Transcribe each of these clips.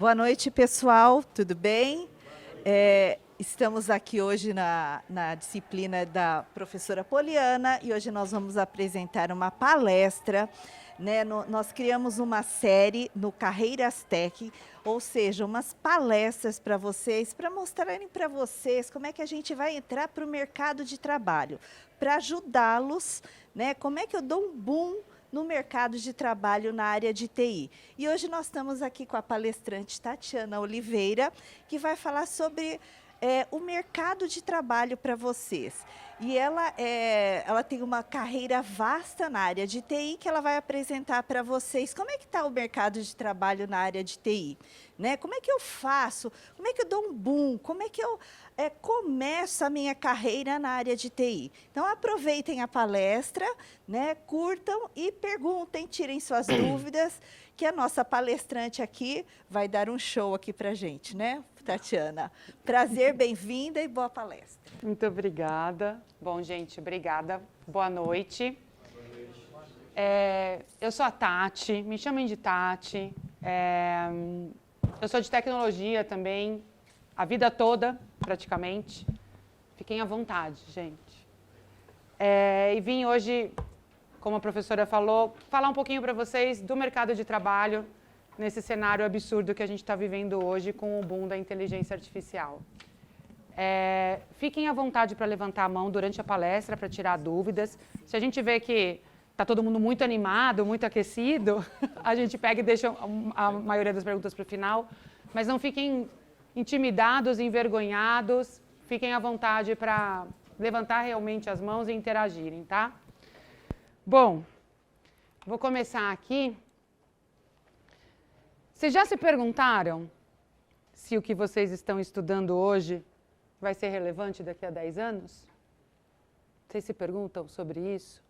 Boa noite, pessoal. Tudo bem? Estamos aqui hoje na disciplina da professora Poliana e hoje nós vamos apresentar uma palestra. Nós criamos uma série no Carreiras Tech, ou seja, umas palestras para vocês, para mostrarem para vocês como é que a gente vai entrar para o mercado de trabalho, para ajudá-los, como é que eu dou um boom no mercado de trabalho na área de TI. E hoje nós estamos aqui com a palestrante Tatiana Oliveira, que vai falar sobre o mercado de trabalho para vocês. E ela tem uma carreira vasta na área de TI, que ela vai apresentar para vocês como é que está o mercado de trabalho na área de TI. Como é que eu faço? Como é que eu dou um boom? Como é que eu começo a minha carreira na área de TI? Então, aproveitem a palestra, curtam e perguntem, tirem suas dúvidas, que a nossa palestrante aqui vai dar um show aqui para a gente, Tatiana? Prazer, bem-vinda e boa palestra. Muito obrigada. Bom, gente, obrigada. Boa noite. Eu sou a Tati, me chamem de Tati. Eu sou de tecnologia também, a vida toda, praticamente. Fiquem à vontade, gente. E vim hoje, como a professora falou, falar um pouquinho para vocês do mercado de trabalho nesse cenário absurdo que a gente está vivendo hoje com o boom da inteligência artificial. Fiquem à vontade para levantar a mão durante a palestra, para tirar dúvidas. Se a gente vê que está todo mundo muito animado, muito aquecido, a gente pega e deixa a maioria das perguntas para o final. Mas não fiquem intimidados, envergonhados. Fiquem à vontade para levantar realmente as mãos e interagirem, tá? Bom, vou começar aqui. Vocês já se perguntaram se o que vocês estão estudando hoje vai ser relevante daqui a 10 anos? Vocês se perguntam sobre isso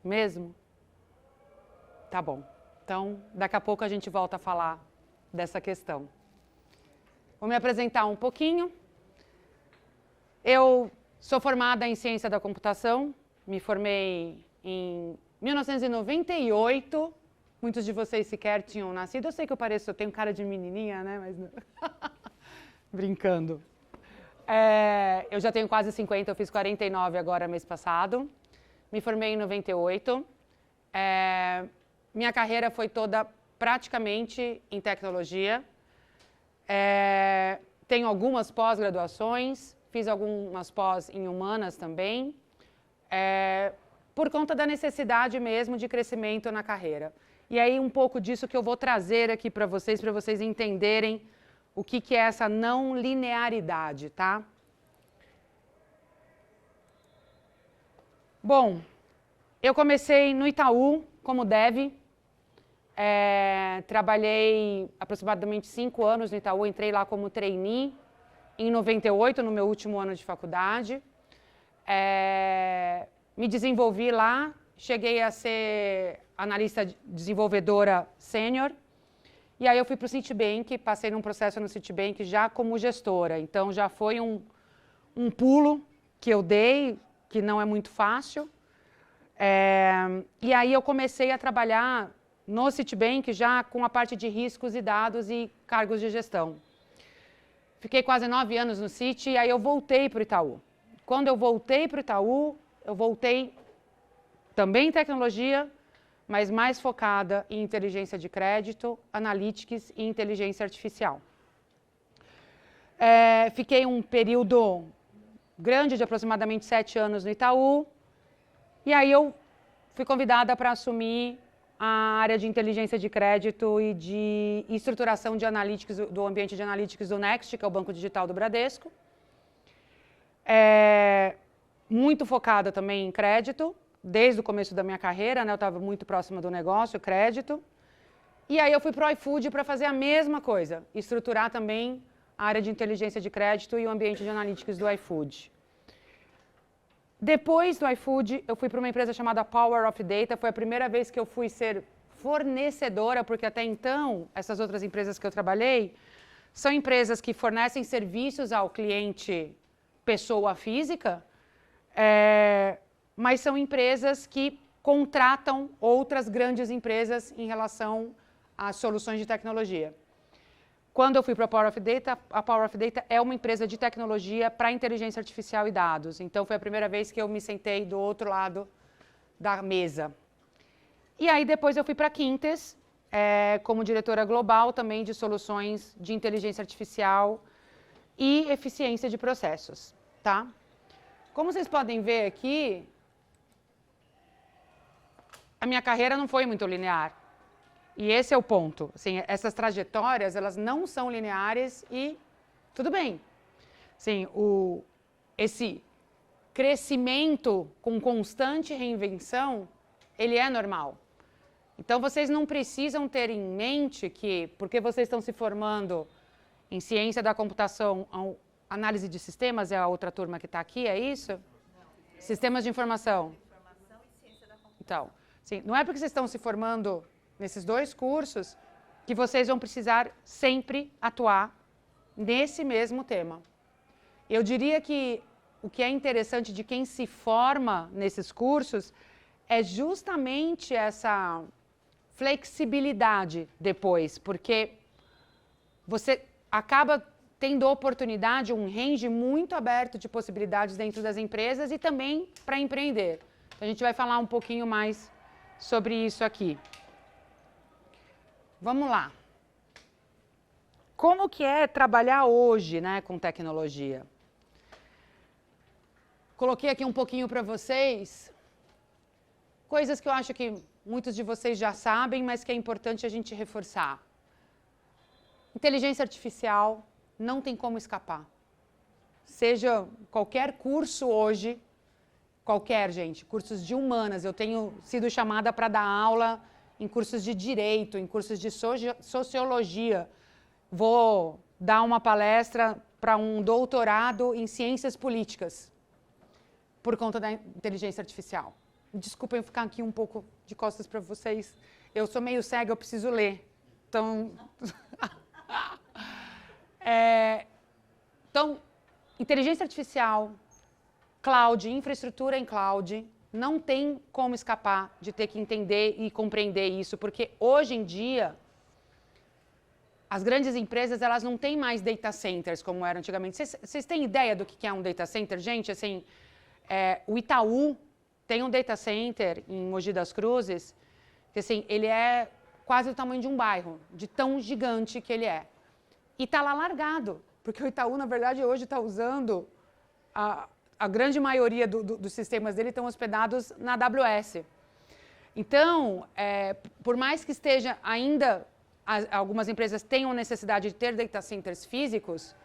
mesmo? Tá bom. Então, daqui a pouco a gente volta a falar dessa questão. Vou me apresentar um pouquinho. Eu sou formada em Ciência da Computação, me formei em 1998. Muitos de vocês sequer tinham nascido. Eu sei que eu tenho cara de menininha, Mas não. Brincando. Eu já tenho quase 50, eu fiz 49 agora mês passado. Me formei em 98. Minha carreira foi toda praticamente em tecnologia. Tenho algumas pós-graduações, fiz algumas pós em humanas também, por conta da necessidade mesmo de crescimento na carreira. E aí um pouco disso que eu vou trazer aqui para vocês entenderem o que é essa não linearidade, tá? Bom, eu comecei no Itaú como dev, trabalhei aproximadamente 5 anos no Itaú, entrei lá como trainee em 98, no meu último ano de faculdade. Me desenvolvi lá, cheguei a ser analista desenvolvedora sênior, e aí eu fui para o Citibank, passei num processo no Citibank já como gestora, então já foi um pulo que eu dei, que não é muito fácil. E aí eu comecei a trabalhar no Citibank já com a parte de riscos e dados e cargos de gestão. Fiquei quase 9 anos no Citi e aí eu voltei para o Itaú. Quando eu voltei para o Itaú, eu voltei também em tecnologia, mas mais focada em inteligência de crédito, analytics e inteligência artificial. Fiquei um período grande de aproximadamente 7 anos no Itaú, e aí eu fui convidada para assumir a área de inteligência de crédito e de estruturação de analytics, do ambiente de analytics do Next, que é o banco digital do Bradesco. Muito focada também em crédito, desde o começo da minha carreira, eu estava muito próxima do negócio, crédito. E aí eu fui para o iFood para fazer a mesma coisa, estruturar também a área de inteligência de crédito e o ambiente de analytics do iFood. Depois do iFood, eu fui para uma empresa chamada Power of Data. Foi a primeira vez que eu fui ser fornecedora, porque até então, essas outras empresas que eu trabalhei, são empresas que fornecem serviços ao cliente pessoa física, mas são empresas que contratam outras grandes empresas em relação às soluções de tecnologia. quando eu fui para a Power of Data, a Power of Data é uma empresa de tecnologia para inteligência artificial e dados. Então, foi a primeira vez que eu me sentei do outro lado da mesa. E aí, depois eu fui para a Quintes, como diretora global também de soluções de inteligência artificial e eficiência de processos, tá? Como vocês podem ver aqui, a minha carreira não foi muito linear. E esse é o ponto. Assim, essas trajetórias, elas não são lineares e tudo bem. Assim, esse crescimento com constante reinvenção, ele é normal. Então, vocês não precisam ter em mente que, porque vocês estão se formando em ciência da computação, análise de sistemas, é a outra turma que está aqui, é isso? Não. Sistemas de informação. Informação e ciência da computação. Então, sim, não é porque vocês estão se formando nesses dois cursos que vocês vão precisar sempre atuar nesse mesmo tema. Eu diria que o que é interessante de quem se forma nesses cursos é justamente essa flexibilidade depois, porque você acaba tendo oportunidade, um range muito aberto de possibilidades dentro das empresas e também para empreender. Então, a gente vai falar um pouquinho mais sobre isso aqui. Vamos lá. Como que é trabalhar hoje, né, com tecnologia? Coloquei aqui um pouquinho para vocês coisas que eu acho que muitos de vocês já sabem, mas que é importante a gente reforçar. Inteligência artificial não tem como escapar. Seja qualquer curso hoje, qualquer, gente, cursos de humanas, eu tenho sido chamada para dar aula em cursos de direito, em cursos de sociologia. Vou dar uma palestra para um doutorado em ciências políticas, por conta da inteligência artificial. Desculpem eu ficar aqui um pouco de costas para vocês. Eu sou meio cega, eu preciso ler. Então, inteligência artificial, cloud, infraestrutura em cloud, não tem como escapar de ter que entender e compreender isso, porque hoje em dia, as grandes empresas, elas não têm mais data centers como eram antigamente. Vocês têm ideia do que é um data center? Gente, assim, o Itaú tem um data center em Mogi das Cruzes, que assim, ele é quase o tamanho de um bairro, de tão gigante que ele é. E está lá largado, porque o Itaú, na verdade, hoje está usando, a grande maioria dos sistemas dele estão hospedados na AWS. Então, por mais que esteja ainda, algumas empresas tenham necessidade de ter data centers físicos,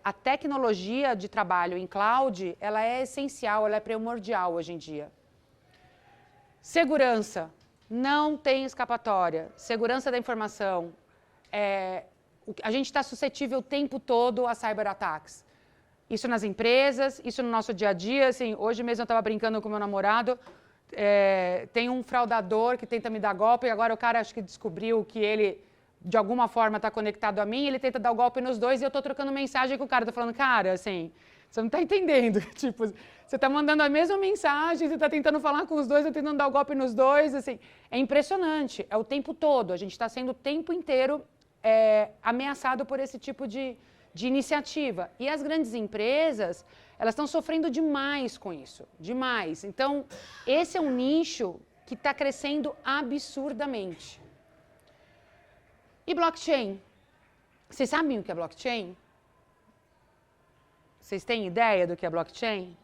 a tecnologia de trabalho em cloud, ela é essencial, ela é primordial hoje em dia. Segurança, não tem escapatória. Segurança da informação, a gente está suscetível o tempo todo a cyberataques. Isso nas empresas, isso no nosso dia a dia. Assim, hoje mesmo eu estava brincando com meu namorado, tem um fraudador que tenta me dar golpe, e agora o cara acho que descobriu que ele, de alguma forma, está conectado a mim, ele tenta dar o golpe nos dois, e eu estou trocando mensagem com o cara. Estou falando, cara, assim, você não está entendendo. Tipo, você está mandando a mesma mensagem, você está tentando falar com os dois, eu tentando dar o golpe nos dois. Assim, é impressionante, é o tempo todo. A gente está sendo o tempo inteiro ameaçado por esse tipo de iniciativa. E as grandes empresas, elas estão sofrendo demais com isso, demais. Então, esse é um nicho que está crescendo absurdamente. E blockchain? Vocês sabem o que é blockchain? Vocês têm ideia do que é blockchain?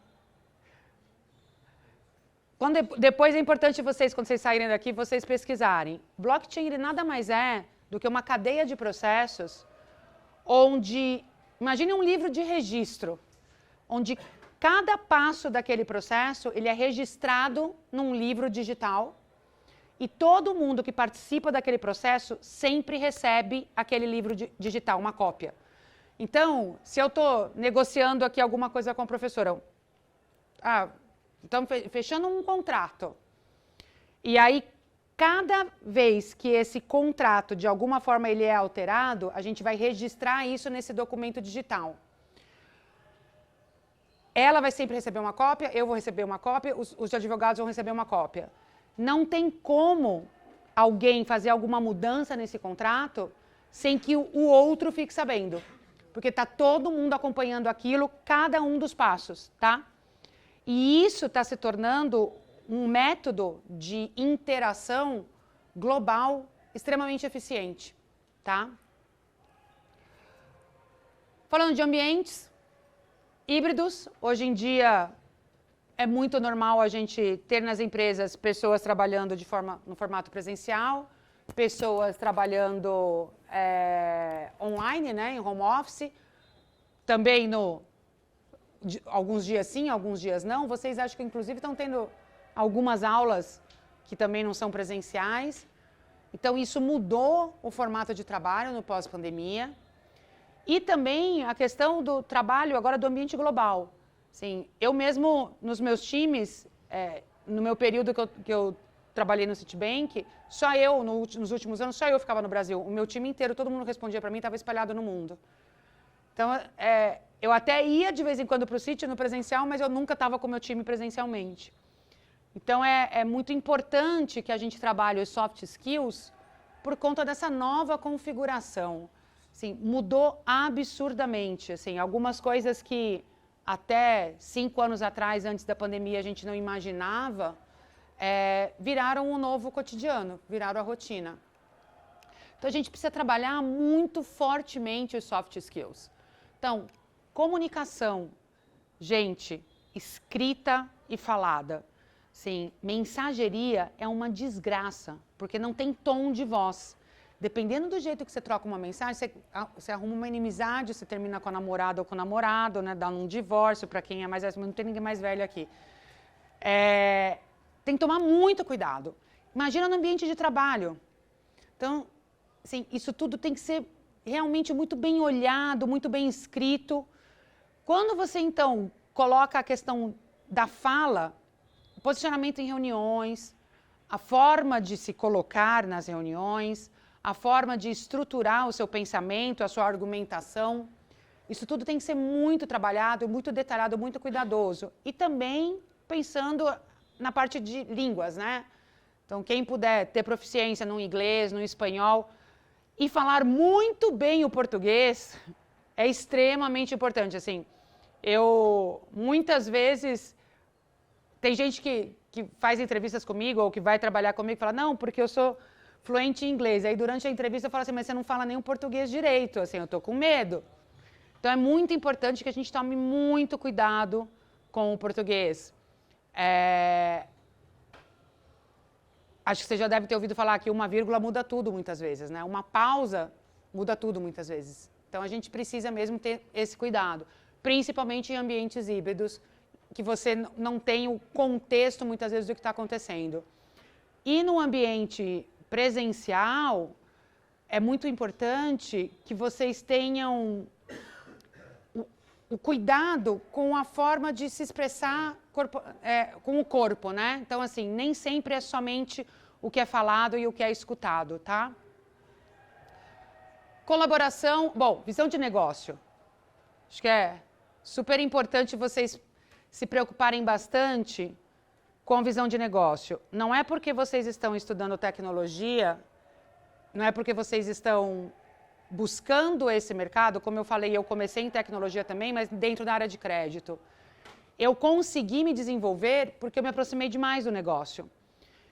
Depois é importante vocês, quando vocês saírem daqui, vocês pesquisarem. Blockchain, ele nada mais é do que uma cadeia de processos onde, imagine um livro de registro, onde cada passo daquele processo ele é registrado num livro digital e todo mundo que participa daquele processo sempre recebe aquele livro digital, uma cópia. Então, se eu estou negociando aqui alguma coisa com a professora, estamos fechando um contrato, e aí cada vez que esse contrato, de alguma forma, ele é alterado, a gente vai registrar isso nesse documento digital. Ela vai sempre receber uma cópia, eu vou receber uma cópia, os advogados vão receber uma cópia. Não tem como alguém fazer alguma mudança nesse contrato sem que o outro fique sabendo. Porque está todo mundo acompanhando aquilo, cada um dos passos, tá? E isso está se tornando um método de interação global extremamente eficiente, tá? Falando de ambientes híbridos, hoje em dia é muito normal a gente ter nas empresas pessoas trabalhando no formato presencial, pessoas trabalhando online, né, em home office, também alguns dias sim, alguns dias não. Vocês acham que inclusive estão tendo algumas aulas que também não são presenciais. Então isso mudou o formato de trabalho no pós-pandemia. E também a questão do trabalho agora do ambiente global. Assim, eu mesmo, nos meus times, no meu período que eu trabalhei no Citibank, só eu, nos últimos anos, só eu ficava no Brasil. O meu time inteiro, todo mundo respondia para mim, estava espalhado no mundo. Então, eu até ia de vez em quando para o Citi, no presencial, mas eu nunca estava com o meu time presencialmente. Então, é muito importante que a gente trabalhe os soft skills por conta dessa nova configuração. Assim, mudou absurdamente. Assim, algumas coisas que até 5 anos atrás, antes da pandemia, a gente não imaginava, viraram um novo cotidiano, viraram a rotina. Então, a gente precisa trabalhar muito fortemente os soft skills. Então, comunicação, gente, escrita e falada. Sim, mensageria é uma desgraça, porque não tem tom de voz. Dependendo do jeito que você troca uma mensagem, você arruma uma inimizade, você termina com a namorada ou com o namorado, né, dá um divórcio para quem é mais velho, mas não tem ninguém mais velho aqui. Tem que tomar muito cuidado. Imagina no ambiente de trabalho. Então, assim, isso tudo tem que ser realmente muito bem olhado, muito bem escrito. Quando você, então, coloca a questão da fala, posicionamento em reuniões, a forma de se colocar nas reuniões, a forma de estruturar o seu pensamento, a sua argumentação, isso tudo tem que ser muito trabalhado, muito detalhado, muito cuidadoso. E também pensando na parte de línguas, né? Então, quem puder ter proficiência no inglês, no espanhol, e falar muito bem o português é extremamente importante. Assim, muitas vezes, tem gente que faz entrevistas comigo ou que vai trabalhar comigo e fala, não, porque eu sou fluente em inglês. Aí, durante a entrevista, eu falo assim, mas você não fala nem o português direito, assim, eu estou com medo. Então, é muito importante que a gente tome muito cuidado com o português. Acho que você já deve ter ouvido falar que uma vírgula muda tudo muitas vezes, né? Uma pausa muda tudo muitas vezes. Então, a gente precisa mesmo ter esse cuidado, principalmente em ambientes híbridos, que você não tem o contexto, muitas vezes, do que está acontecendo. E no ambiente presencial, é muito importante que vocês tenham o cuidado com a forma de se expressar com o corpo, né? Então, assim, nem sempre é somente o que é falado e o que é escutado, tá? Colaboração, bom, visão de negócio. Acho que é super importante vocês se preocuparem bastante com visão de negócio. Não é porque vocês estão estudando tecnologia, não é porque vocês estão buscando esse mercado, como eu falei, eu comecei em tecnologia também, mas dentro da área de crédito. Eu consegui me desenvolver porque eu me aproximei demais do negócio.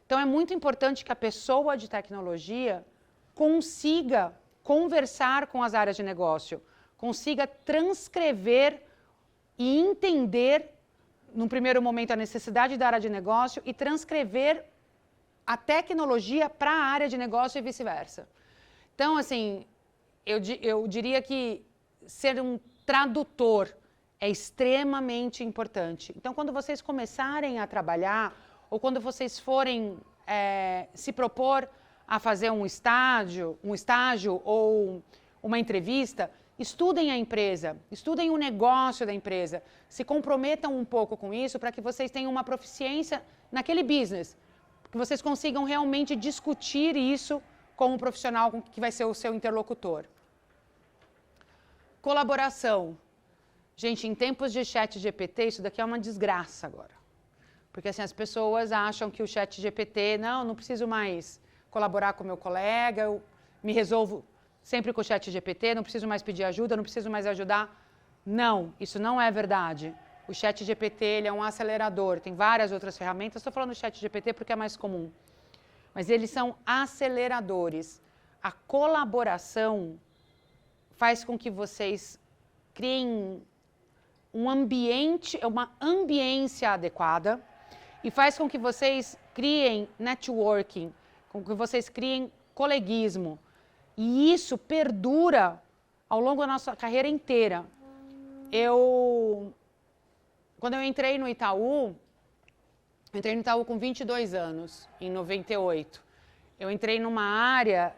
Então, é muito importante que a pessoa de tecnologia consiga conversar com as áreas de negócio, consiga transcrever e entender, num primeiro momento, a necessidade da área de negócio e transcrever a tecnologia para a área de negócio e vice-versa. Então, assim, eu diria que ser um tradutor é extremamente importante. Então, quando vocês começarem a trabalhar, ou quando vocês forem se propor a fazer um estágio ou uma entrevista, estudem a empresa, estudem o negócio da empresa, se comprometam um pouco com isso para que vocês tenham uma proficiência naquele business, que vocês consigam realmente discutir isso com o profissional que vai ser o seu interlocutor. Colaboração. Gente, em tempos de chat GPT, isso daqui é uma desgraça agora. Porque assim, as pessoas acham que o chat GPT, não preciso mais colaborar com o meu colega, eu me resolvo sempre com o ChatGPT, não preciso mais pedir ajuda, não preciso mais ajudar. Não, isso não é verdade. O ChatGPT ele é um acelerador, tem várias outras ferramentas. Estou falando do ChatGPT porque é mais comum. Mas eles são aceleradores. A colaboração faz com que vocês criem um ambiente, uma ambiência adequada e faz com que vocês criem networking, com que vocês criem coleguismo. E isso perdura ao longo da nossa carreira inteira. Quando eu entrei no Itaú com 22 anos, em 98. Eu entrei numa área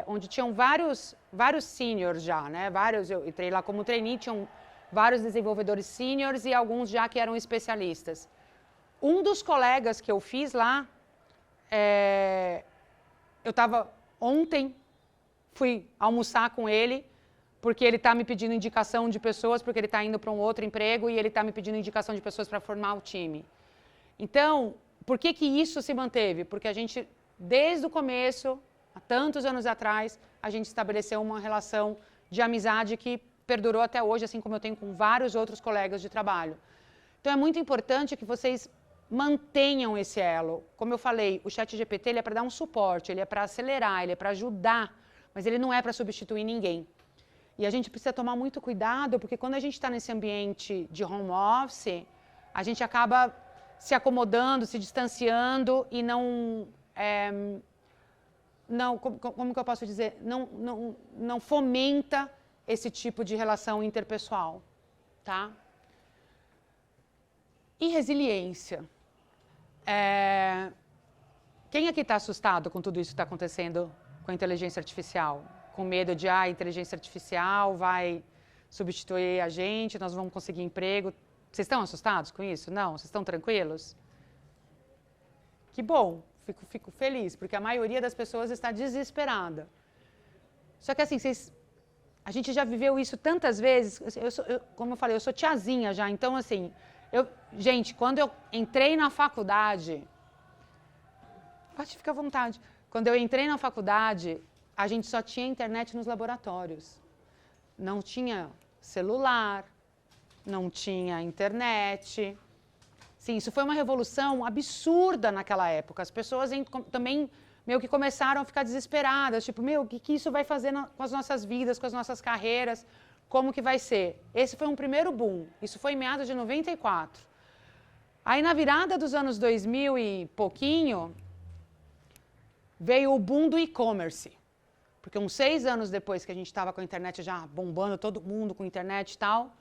onde tinham vários seniors já, né? Eu entrei lá como trainee, tinham vários desenvolvedores seniors e alguns já que eram especialistas. Um dos colegas que eu fiz lá, eu estava ontem, fui almoçar com ele, porque ele está me pedindo indicação de pessoas, porque ele está indo para um outro emprego e ele está me pedindo indicação de pessoas para formar o time. Então, por que isso se manteve? Porque a gente, desde o começo, há tantos anos atrás, a gente estabeleceu uma relação de amizade que perdurou até hoje, assim como eu tenho com vários outros colegas de trabalho. Então, é muito importante que vocês mantenham esse elo. Como eu falei, o ChatGPT ele é para dar um suporte, ele é para acelerar, ele é para ajudar, mas ele não é para substituir ninguém. E a gente precisa tomar muito cuidado, porque quando a gente está nesse ambiente de home office, a gente acaba se acomodando, se distanciando e como que eu posso dizer? Não fomenta esse tipo de relação interpessoal, tá? E resiliência. Quem aqui está assustado com tudo isso que está acontecendo com a inteligência artificial? Com medo de a inteligência artificial vai substituir a gente, nós vamos conseguir emprego. Vocês estão assustados com isso? Não? Vocês estão tranquilos? Que bom, fico feliz, porque a maioria das pessoas está desesperada. Só que assim, a gente já viveu isso tantas vezes, como eu falei, eu sou tiazinha já, então assim, gente, quando eu entrei na faculdade, pode ficar à vontade, quando eu entrei na faculdade, a gente só tinha internet nos laboratórios. Não tinha celular, não tinha internet. Sim, isso foi uma revolução absurda naquela época. As pessoas também meio que começaram a ficar desesperadas, tipo, o que isso vai fazer com as nossas vidas, com as nossas carreiras, como que vai ser? Esse foi um primeiro boom, isso foi em meados de 94. Aí na virada dos anos 2000 e pouquinho, veio o boom do e-commerce. Porque uns 6 anos depois que a gente estava com a internet já bombando, todo mundo com internet e tal,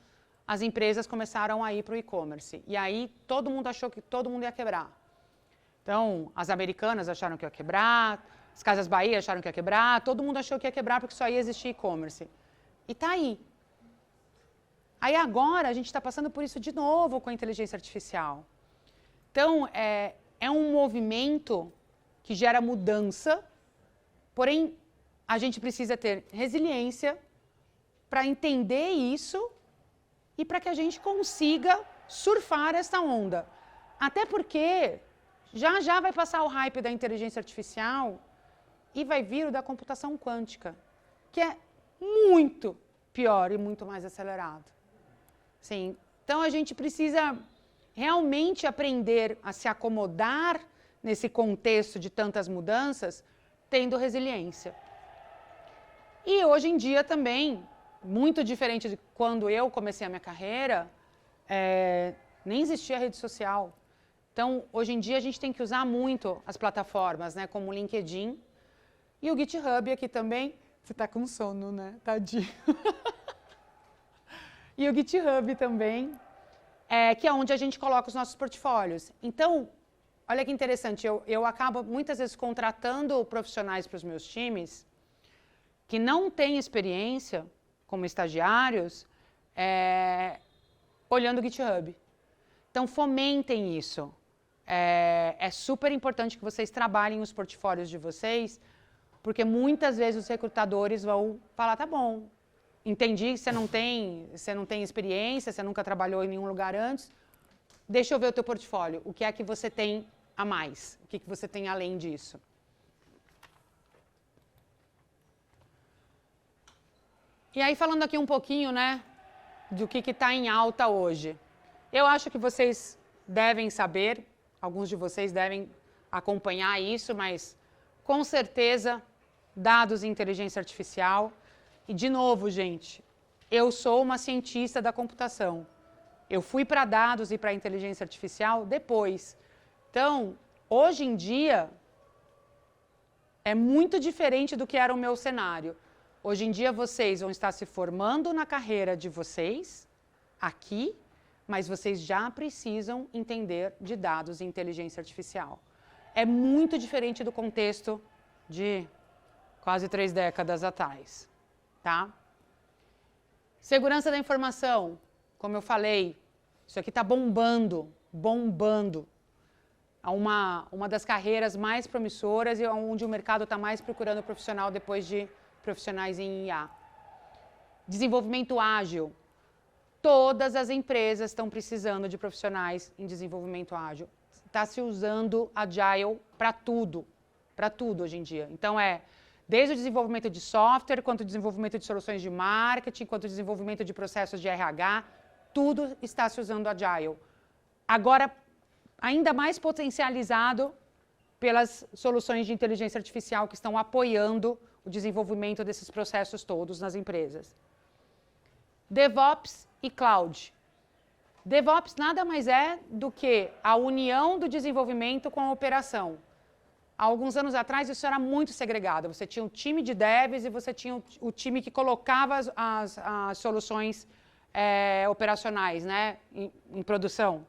as empresas começaram a ir para o e-commerce. E aí todo mundo achou que todo mundo ia quebrar. Então, as americanas acharam que ia quebrar, as Casas Bahia acharam que ia quebrar, todo mundo achou que ia quebrar porque só ia existir e-commerce. E está aí. Aí agora a gente está passando por isso de novo com a inteligência artificial. Então, é um movimento que gera mudança, porém, a gente precisa ter resiliência para entender isso e para que a gente consiga surfar essa onda. Até porque já vai passar o hype da inteligência artificial e vai vir o da computação quântica, que é muito pior e muito mais acelerado. Sim. Então, a gente precisa realmente aprender a se acomodar nesse contexto de tantas mudanças, tendo resiliência. E hoje em dia também, muito diferente de quando eu comecei a minha carreira, nem existia rede social. Então, hoje em dia, a gente tem que usar muito as plataformas, né, como o LinkedIn e o GitHub aqui também. Você está com sono, né? Tadinho. E o GitHub também, que é onde a gente coloca os nossos portfólios. Então, olha que interessante, eu acabo muitas vezes contratando profissionais para os meus times que não têm experiência como estagiários, olhando o GitHub. Então, fomentem isso. É super importante que vocês trabalhem os portfólios de vocês, porque muitas vezes os recrutadores vão falar, tá bom, entendi que você não tem experiência, você nunca trabalhou em nenhum lugar antes, deixa eu ver o teu portfólio, o que é que você tem a mais, o que você tem além disso. E aí, falando aqui um pouquinho, né, do que está em alta hoje. Eu acho que vocês devem saber, alguns de vocês devem acompanhar isso, mas com certeza, dados e inteligência artificial. E, de novo, gente, eu sou uma cientista da computação. Eu fui para dados e para inteligência artificial depois. Então, hoje em dia, é muito diferente do que era o meu cenário. Hoje em dia, vocês vão estar se formando na carreira de vocês, aqui, mas vocês já precisam entender de dados e inteligência artificial. É muito diferente do contexto de quase 3 décadas atrás, tá? Segurança da informação, como eu falei, isso aqui está bombando, bombando. É uma das carreiras mais promissoras e onde o mercado está mais procurando profissional depois de profissionais em IA. Desenvolvimento ágil. Todas as empresas estão precisando de profissionais em desenvolvimento ágil. Está se usando Agile para tudo hoje em dia. Então, desde o desenvolvimento de software, quanto o desenvolvimento de soluções de marketing, quanto o desenvolvimento de processos de RH, tudo está se usando Agile. Agora, ainda mais potencializado pelas soluções de inteligência artificial que estão apoiando o desenvolvimento desses processos todos nas empresas. DevOps e Cloud. DevOps nada mais é do que a união do desenvolvimento com a operação. Há alguns anos atrás, isso era muito segregado. Você tinha um time de devs e você tinha o time que colocava as soluções operacionais, né, em produção.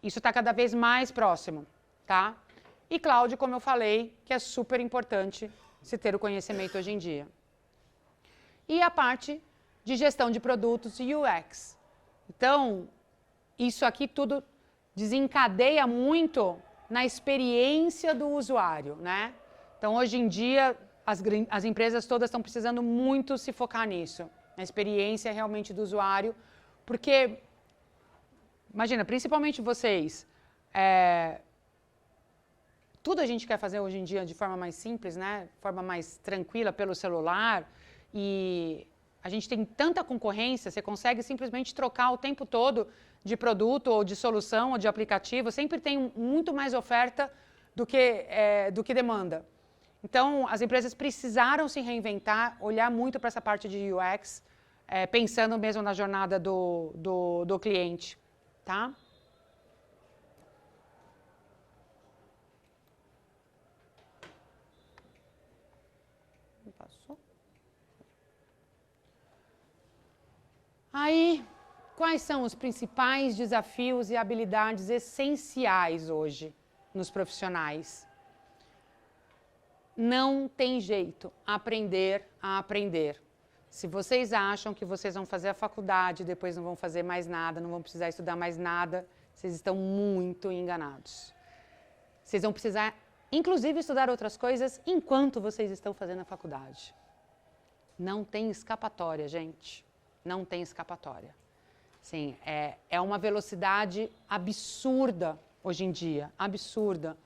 Isso está cada vez mais próximo, tá? E cloud, como eu falei, que é super importante se ter o conhecimento hoje em dia. E a parte de gestão de produtos e UX. Então, isso aqui tudo desencadeia muito na experiência do usuário, né? Então, hoje em dia, as empresas todas estão precisando muito se focar nisso, na experiência realmente do usuário, porque, imagina, principalmente vocês, tudo a gente quer fazer hoje em dia de forma mais simples, né? De forma mais tranquila, pelo celular, e a gente tem tanta concorrência, você consegue simplesmente trocar o tempo todo de produto, ou de solução, ou de aplicativo, sempre tem muito mais oferta do que demanda. Então, as empresas precisaram se reinventar, olhar muito para essa parte de UX, pensando mesmo na jornada do cliente, tá? Passou? Aí, quais são os principais desafios e habilidades essenciais hoje nos profissionais? Não tem jeito, aprender a aprender. Se vocês acham que vocês vão fazer a faculdade, depois não vão fazer mais nada, não vão precisar estudar mais nada, vocês estão muito enganados. Vocês vão precisar, inclusive, estudar outras coisas enquanto vocês estão fazendo a faculdade. Não tem escapatória, gente. Não tem escapatória. Sim, é uma velocidade absurda hoje em dia, absurda.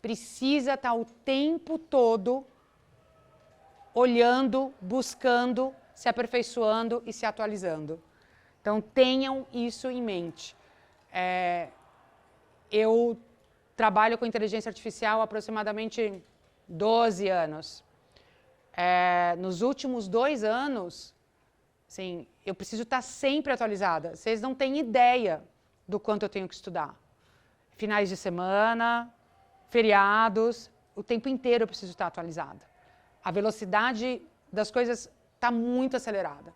Precisa estar o tempo todo olhando, buscando, se aperfeiçoando e se atualizando. Então, tenham isso em mente. Eu trabalho com inteligência artificial há aproximadamente 12 anos. Nos últimos 2 anos, sim, eu preciso estar sempre atualizada. Vocês não têm ideia do quanto eu tenho que estudar. Finais de semana, feriados, o tempo inteiro eu preciso estar atualizada. A velocidade das coisas está muito acelerada.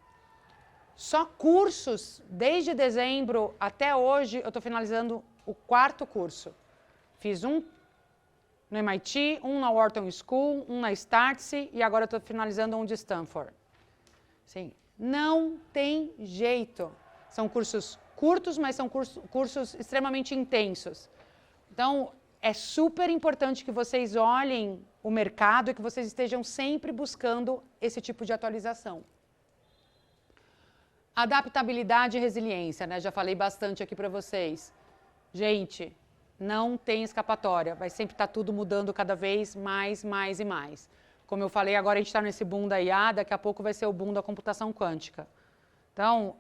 Só cursos, desde dezembro até hoje, eu estou finalizando o 4º curso. Fiz um no MIT, um na Wharton School, um na Startse e agora estou finalizando um de Stanford. Sim, não tem jeito. São cursos curtos, mas são cursos extremamente intensos. Então, é super importante que vocês olhem o mercado e que vocês estejam sempre buscando esse tipo de atualização. Adaptabilidade e resiliência, né? Já falei bastante aqui para vocês. Gente, não tem escapatória. Vai sempre estar tudo mudando cada vez mais e mais. Como eu falei, agora a gente está nesse boom da IA, daqui a pouco vai ser o boom da computação quântica. Então,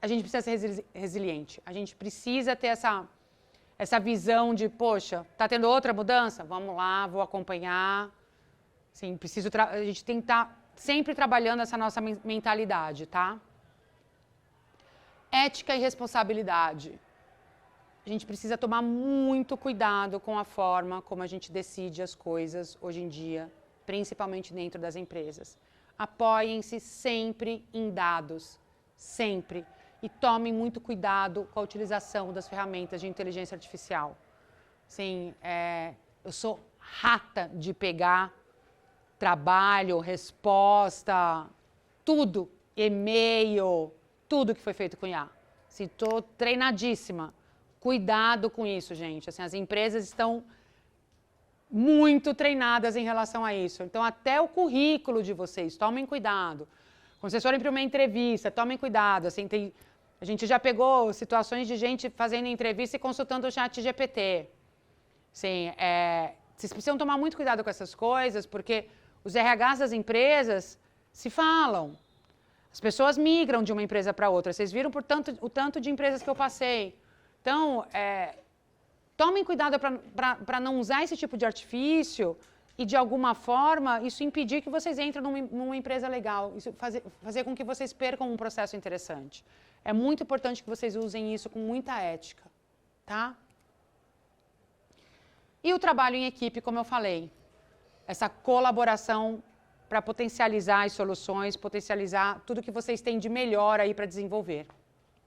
a gente precisa ser resiliente. A gente precisa ter essa visão de, poxa, está tendo outra mudança? Vamos lá, vou acompanhar. Sim, a gente tem que estar sempre trabalhando essa nossa mentalidade, tá? Ética e responsabilidade. A gente precisa tomar muito cuidado com a forma como a gente decide as coisas hoje em dia, principalmente dentro das empresas. Apoiem-se sempre em dados, sempre. E tomem muito cuidado com a utilização das ferramentas de inteligência artificial. Sim, eu sou rata de pegar trabalho, resposta, tudo, e-mail, tudo que foi feito com IA. Estou treinadíssima. Cuidado com isso, gente. Assim, as empresas estão muito treinadas em relação a isso. Então, até o currículo de vocês, tomem cuidado. Quando vocês forem para uma entrevista, tomem cuidado. Assim, a gente já pegou situações de gente fazendo entrevista e consultando o chat GPT. Assim, vocês precisam tomar muito cuidado com essas coisas, porque os RHs das empresas se falam. As pessoas migram de uma empresa para outra. Vocês viram o tanto de empresas que eu passei. Então, tomem cuidado para não usar esse tipo de artifício e, de alguma forma, isso impedir que vocês entrem numa empresa legal. Isso fazer com que vocês percam um processo interessante. É muito importante que vocês usem isso com muita ética, tá? E o trabalho em equipe, como eu falei. Essa colaboração para potencializar as soluções, potencializar tudo que vocês têm de melhor aí para desenvolver,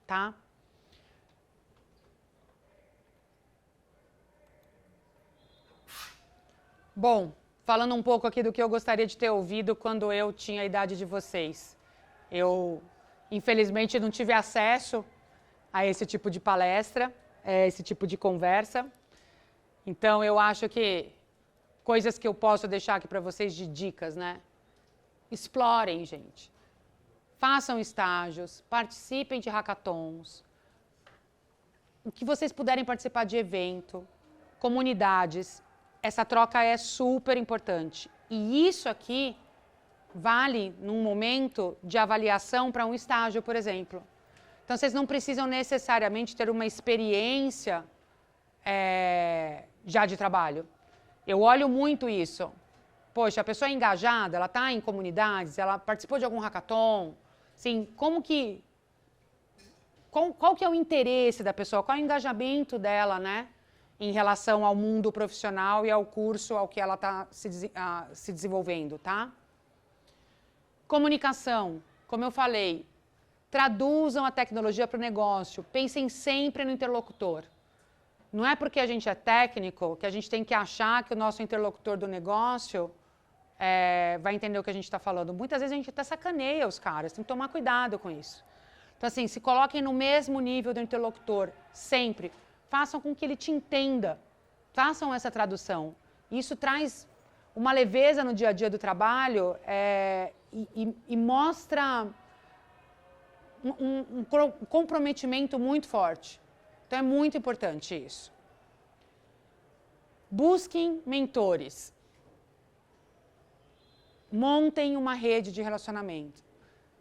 tá? Bom, falando um pouco aqui do que eu gostaria de ter ouvido quando eu tinha a idade de vocês. Eu, infelizmente, não tive acesso a esse tipo de palestra, a esse tipo de conversa. Então, eu acho que coisas que eu posso deixar aqui para vocês de dicas, né? Explorem, gente. Façam estágios, participem de hackathons. O que vocês puderem participar de evento, comunidades. Essa troca é super importante. E isso aqui vale num momento de avaliação para um estágio, por exemplo. Então, vocês não precisam necessariamente ter uma experiência já de trabalho. Eu olho muito isso. Poxa, a pessoa é engajada, ela está em comunidades, ela participou de algum hackathon. Assim, qual que é o interesse da pessoa? Qual é o engajamento dela, né? Em relação ao mundo profissional e ao curso ao que ela está se desenvolvendo, tá? Comunicação, como eu falei, traduzam a tecnologia para o negócio, pensem sempre no interlocutor. Não é porque a gente é técnico que a gente tem que achar que o nosso interlocutor do negócio vai entender o que a gente está falando. Muitas vezes a gente até sacaneia os caras, tem que tomar cuidado com isso. Então, assim, se coloquem no mesmo nível do interlocutor, sempre. Façam com que ele te entenda. Façam essa tradução. Isso traz uma leveza no dia a dia do trabalho e mostra um comprometimento muito forte. Então, é muito importante isso. Busquem mentores. Montem uma rede de relacionamento.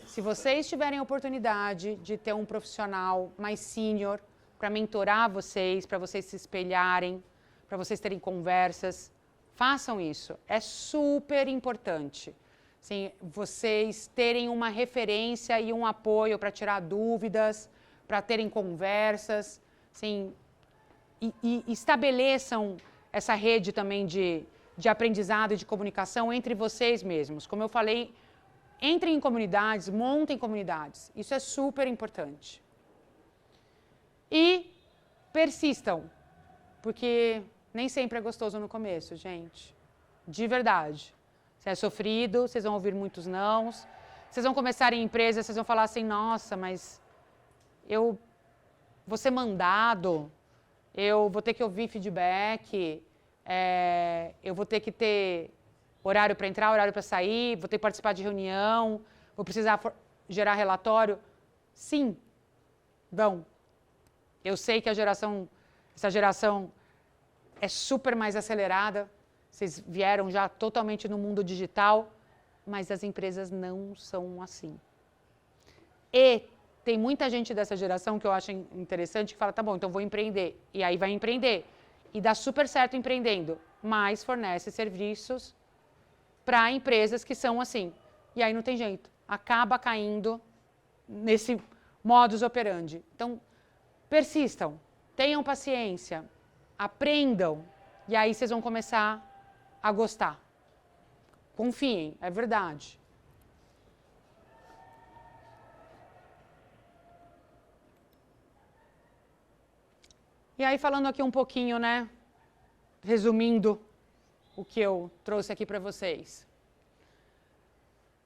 Se vocês tiverem a oportunidade de ter um profissional mais sênior para mentorar vocês, para vocês se espelharem, para vocês terem conversas, façam isso. É super importante. Assim, vocês terem uma referência e um apoio para tirar dúvidas, para terem conversas, assim, e estabeleçam essa rede também de aprendizado e de comunicação entre vocês mesmos. Como eu falei, entrem em comunidades, montem comunidades. Isso é super importante. E persistam, porque nem sempre é gostoso no começo, gente. De verdade. Se é sofrido, vocês vão ouvir muitos nãos. Vocês vão começar em empresa, vocês vão falar assim, nossa, mas eu vou ser mandado, eu vou ter que ouvir feedback, eu vou ter que ter horário para entrar, horário para sair, vou ter que participar de reunião, vou precisar gerar relatório. Sim, vão. Eu sei que essa geração é super mais acelerada, vocês vieram já totalmente no mundo digital, mas as empresas não são assim. E tem muita gente dessa geração que eu acho interessante que fala, tá bom, então vou empreender. E aí vai empreender. E dá super certo empreendendo, mas fornece serviços para empresas que são assim. E aí não tem jeito. Acaba caindo nesse modus operandi. Então, persistam, tenham paciência, aprendam. E aí vocês vão começar a gostar. Confiem, é verdade. E aí, falando aqui um pouquinho, né? Resumindo o que eu trouxe aqui para vocês.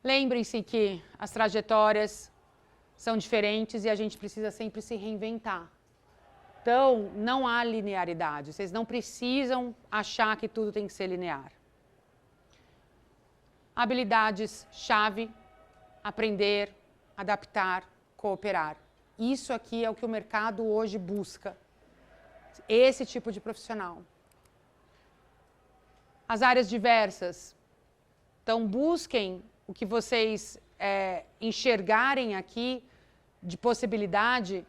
Lembrem-se que as trajetórias são diferentes e a gente precisa sempre se reinventar. Então, não há linearidade. Vocês não precisam achar que tudo tem que ser linear. Habilidades-chave: aprender, adaptar, cooperar. Isso aqui é o que o mercado hoje busca. Esse tipo de profissional. As áreas diversas. Então, busquem o que vocês enxergarem aqui de possibilidade,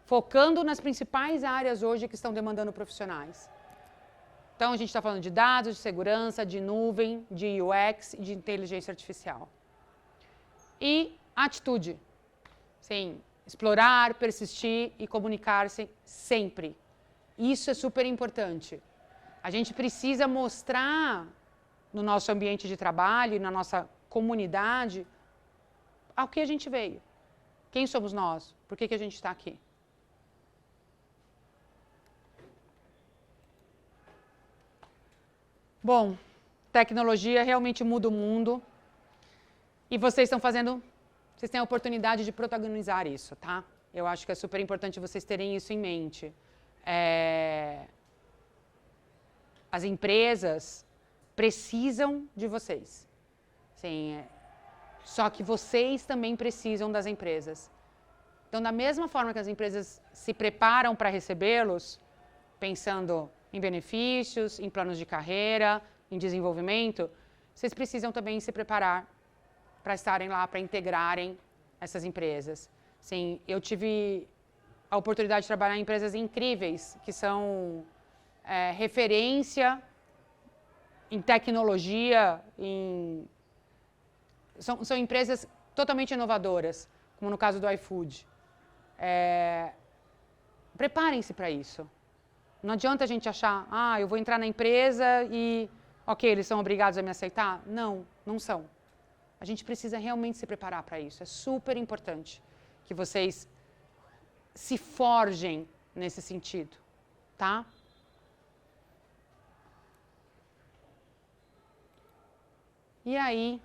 focando nas principais áreas hoje que estão demandando profissionais. Então, a gente está falando de dados, de segurança, de nuvem, de UX e de inteligência artificial. E atitude. Sim, explorar, persistir e comunicar-se sempre. Isso é super importante. A gente precisa mostrar no nosso ambiente de trabalho e na nossa comunidade ao que a gente veio. Quem somos nós? Por que a gente está aqui? Bom, tecnologia realmente muda o mundo e vocês têm a oportunidade de protagonizar isso, tá? Eu acho que é super importante vocês terem isso em mente. As empresas precisam de vocês. Sim, só que vocês também precisam das empresas. Então, da mesma forma que as empresas se preparam para recebê-los, pensando em benefícios, em planos de carreira, em desenvolvimento, vocês precisam também se preparar para estarem lá, para integrarem essas empresas. Sim, eu tive a oportunidade de trabalhar em empresas incríveis, que são referência em tecnologia, são empresas totalmente inovadoras, como no caso do iFood. Preparem-se para isso. Não adianta a gente achar, eu vou entrar na empresa e, ok, eles são obrigados a me aceitar? Não, não são. A gente precisa realmente se preparar para isso. É super importante que vocês se forjem nesse sentido, tá? E aí,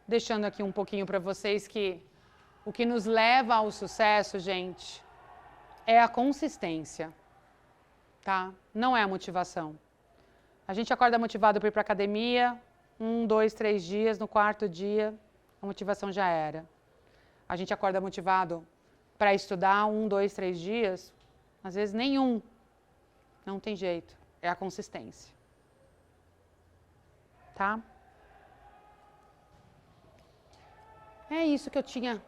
deixando aqui um pouquinho para vocês que o que nos leva ao sucesso, gente, é a consistência, tá? Não é a motivação. A gente acorda motivado para ir para a academia, 1, 2, 3 dias, no 4º dia, a motivação já era. A gente acorda motivado para estudar 1, 2, 3 dias, às vezes nenhum. Não tem jeito, é a consistência. Tá? É isso que eu tinha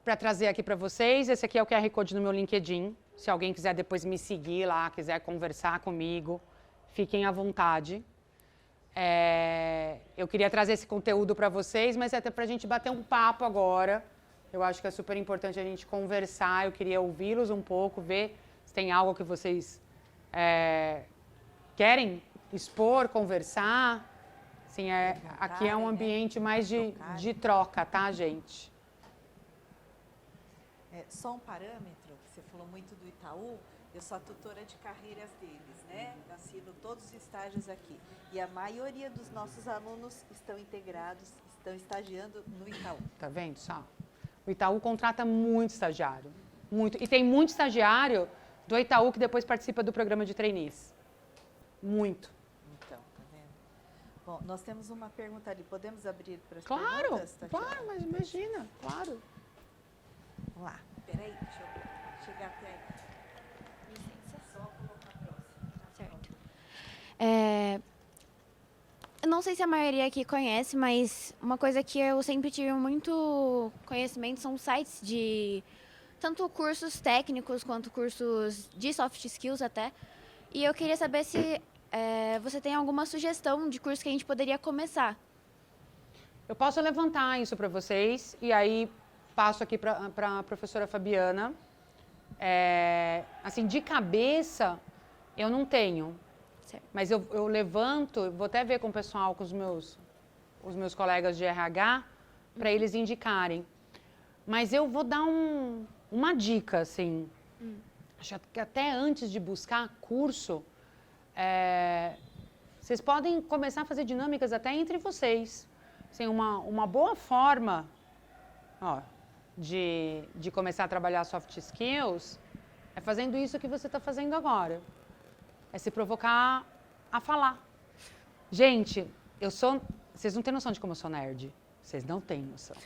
para trazer aqui para vocês. Esse aqui é o QR Code no meu LinkedIn. Se alguém quiser depois me seguir lá, quiser conversar comigo, fiquem à vontade. Eu queria trazer esse conteúdo para vocês, mas até para a gente bater um papo agora. Eu acho que é super importante a gente conversar. Eu queria ouvi-los um pouco, ver se tem algo que vocês querem expor, conversar. Assim, aqui é um ambiente mais de troca, tá, gente? Só um parâmetro, você falou muito do Itaú, eu sou a tutora de carreiras deles, né? Eu assino todos os estágios aqui. E a maioria dos nossos alunos estão integrados, estão estagiando no Itaú. Tá vendo só? O Itaú contrata muito estagiário. Muito. E tem muito estagiário do Itaú que depois participa do programa de trainees. Muito. Então, tá vendo? Bom, nós temos uma pergunta ali. Podemos abrir para as claro, perguntas? Claro, mas imagina, claro. Vamos lá. Peraí, deixa eu chegar até aí. Licença, só colocar a próxima. Certo. Eu não sei se a maioria aqui conhece, mas uma coisa que eu sempre tive muito conhecimento são sites de tanto cursos técnicos quanto cursos de soft skills até. E eu queria saber se você tem alguma sugestão de curso que a gente poderia começar. Eu posso levantar isso para vocês e aí passo aqui para a professora Fabiana. Assim, de cabeça, eu não tenho. Certo. Mas eu levanto, vou até ver com o pessoal, com os meus colegas de RH, para eles indicarem. Mas eu vou dar uma dica, assim. Acho que até antes de buscar curso, vocês podem começar a fazer dinâmicas até entre vocês. Assim, uma boa forma de começar a trabalhar soft skills é fazendo isso que você está fazendo agora. É se provocar a falar. Gente, vocês não têm noção de como eu sou nerd. Vocês não têm noção.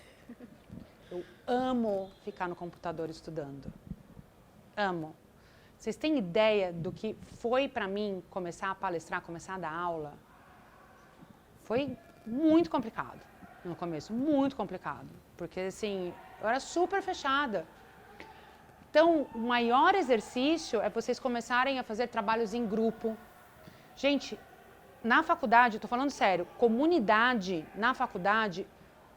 Eu amo ficar no computador estudando. Amo. Vocês têm ideia do que foi para mim começar a palestrar, começar a dar aula? Foi muito complicado no começo, muito complicado. Porque, assim, eu era super fechada. Então, o maior exercício é vocês começarem a fazer trabalhos em grupo. Gente, na faculdade, estou falando sério, comunidade na faculdade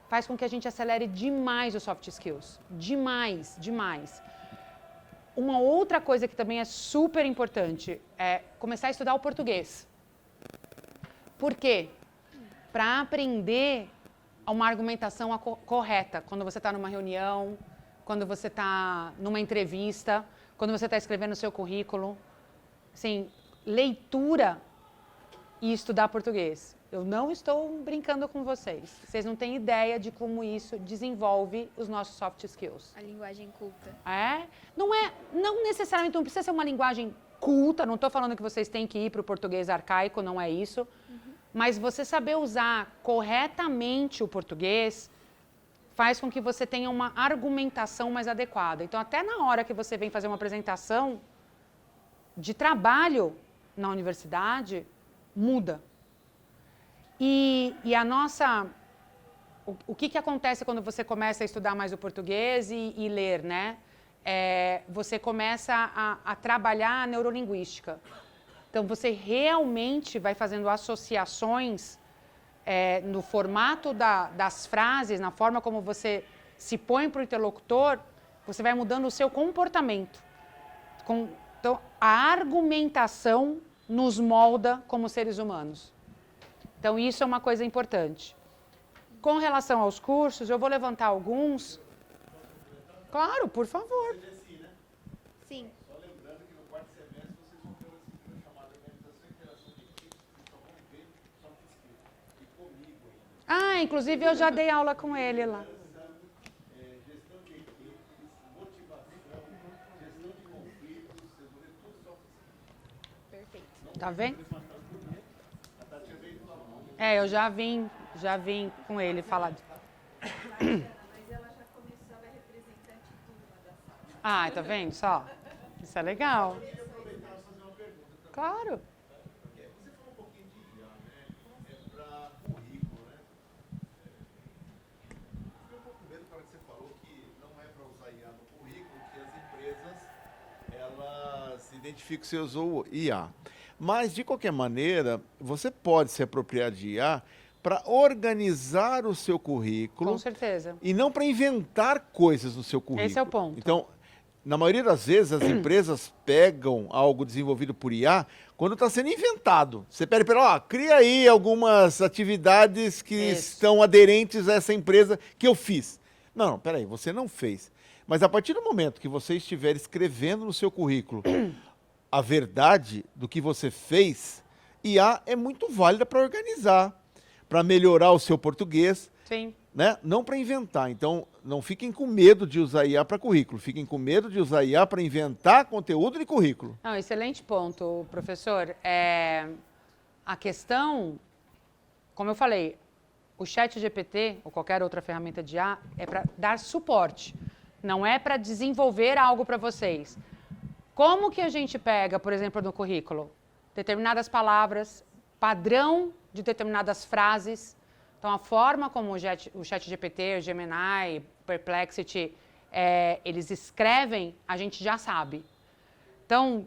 faz com que a gente acelere demais os soft skills. Demais, demais. Uma outra coisa que também é super importante é começar a estudar o português. Por quê? Para aprender uma argumentação correta quando você está numa reunião, quando você está numa entrevista, quando você está escrevendo o seu currículo. Assim, leitura e estudar português. Eu não estou brincando com vocês. Vocês não têm ideia de como isso desenvolve os nossos soft skills. A linguagem culta. Não necessariamente, não precisa ser uma linguagem culta, não estou falando que vocês têm que ir para o português arcaico, não é isso. Mas você saber usar corretamente o português faz com que você tenha uma argumentação mais adequada. Então, até na hora que você vem fazer uma apresentação de trabalho na universidade, muda. E a nossa... O que acontece quando você começa a estudar mais o português e ler, né? Você começa a trabalhar a neurolinguística. Então, você realmente vai fazendo associações no formato das frases, na forma como você se põe para o interlocutor, você vai mudando o seu comportamento. Então, a argumentação nos molda como seres humanos. Então, isso é uma coisa importante. Com relação aos cursos, eu vou levantar alguns. Claro, por favor. Sim. Só lembrando que no quarto semestre vocês vão ter uma disciplina chamada Organização e Interação de Equipes, que só vão ver soft skills. E comigo ainda. Inclusive eu já dei aula com ele lá. Gestão de equipes, motivação, gestão de conflitos, vocês vão ver tudo soft skills. Perfeito. Tá vendo? A Tati veio com a mão. Eu já vim com ele falar. Mas ela já começou, ela é representante turma da sala. Tá vendo só? Isso é legal. Eu queria aproveitar e fazer uma pergunta também. Claro. Você falou um pouquinho de IA, né? Para currículo, né? Fiquei um pouco com medo na hora que você falou que não é para usar IA no currículo, que as empresas elas identificam que você usou IA. Mas, de qualquer maneira, você pode se apropriar de IA para organizar o seu currículo. Com certeza. E não para inventar coisas no seu currículo. Esse é o ponto. Então, na maioria das vezes, as empresas pegam algo desenvolvido por IA quando está sendo inventado. Você pede para ela, cria aí algumas atividades que estão aderentes a essa empresa que eu fiz. Não, peraí, você não fez. Mas a partir do momento que você estiver escrevendo no seu currículo a verdade do que você fez, IA é muito válida para organizar, para melhorar o seu português. Sim. Né? Não para inventar. Então, não fiquem com medo de usar IA para currículo. Fiquem com medo de usar IA para inventar conteúdo de currículo. Não, excelente ponto, professor. A questão, como eu falei, o ChatGPT ou qualquer outra ferramenta de IA é para dar suporte. Não é para desenvolver algo para vocês. Como que a gente pega, por exemplo, no currículo, determinadas palavras, padrão de determinadas frases. Então, a forma como o ChatGPT, o Gemini, o Perplexity, eles escrevem, a gente já sabe. Então,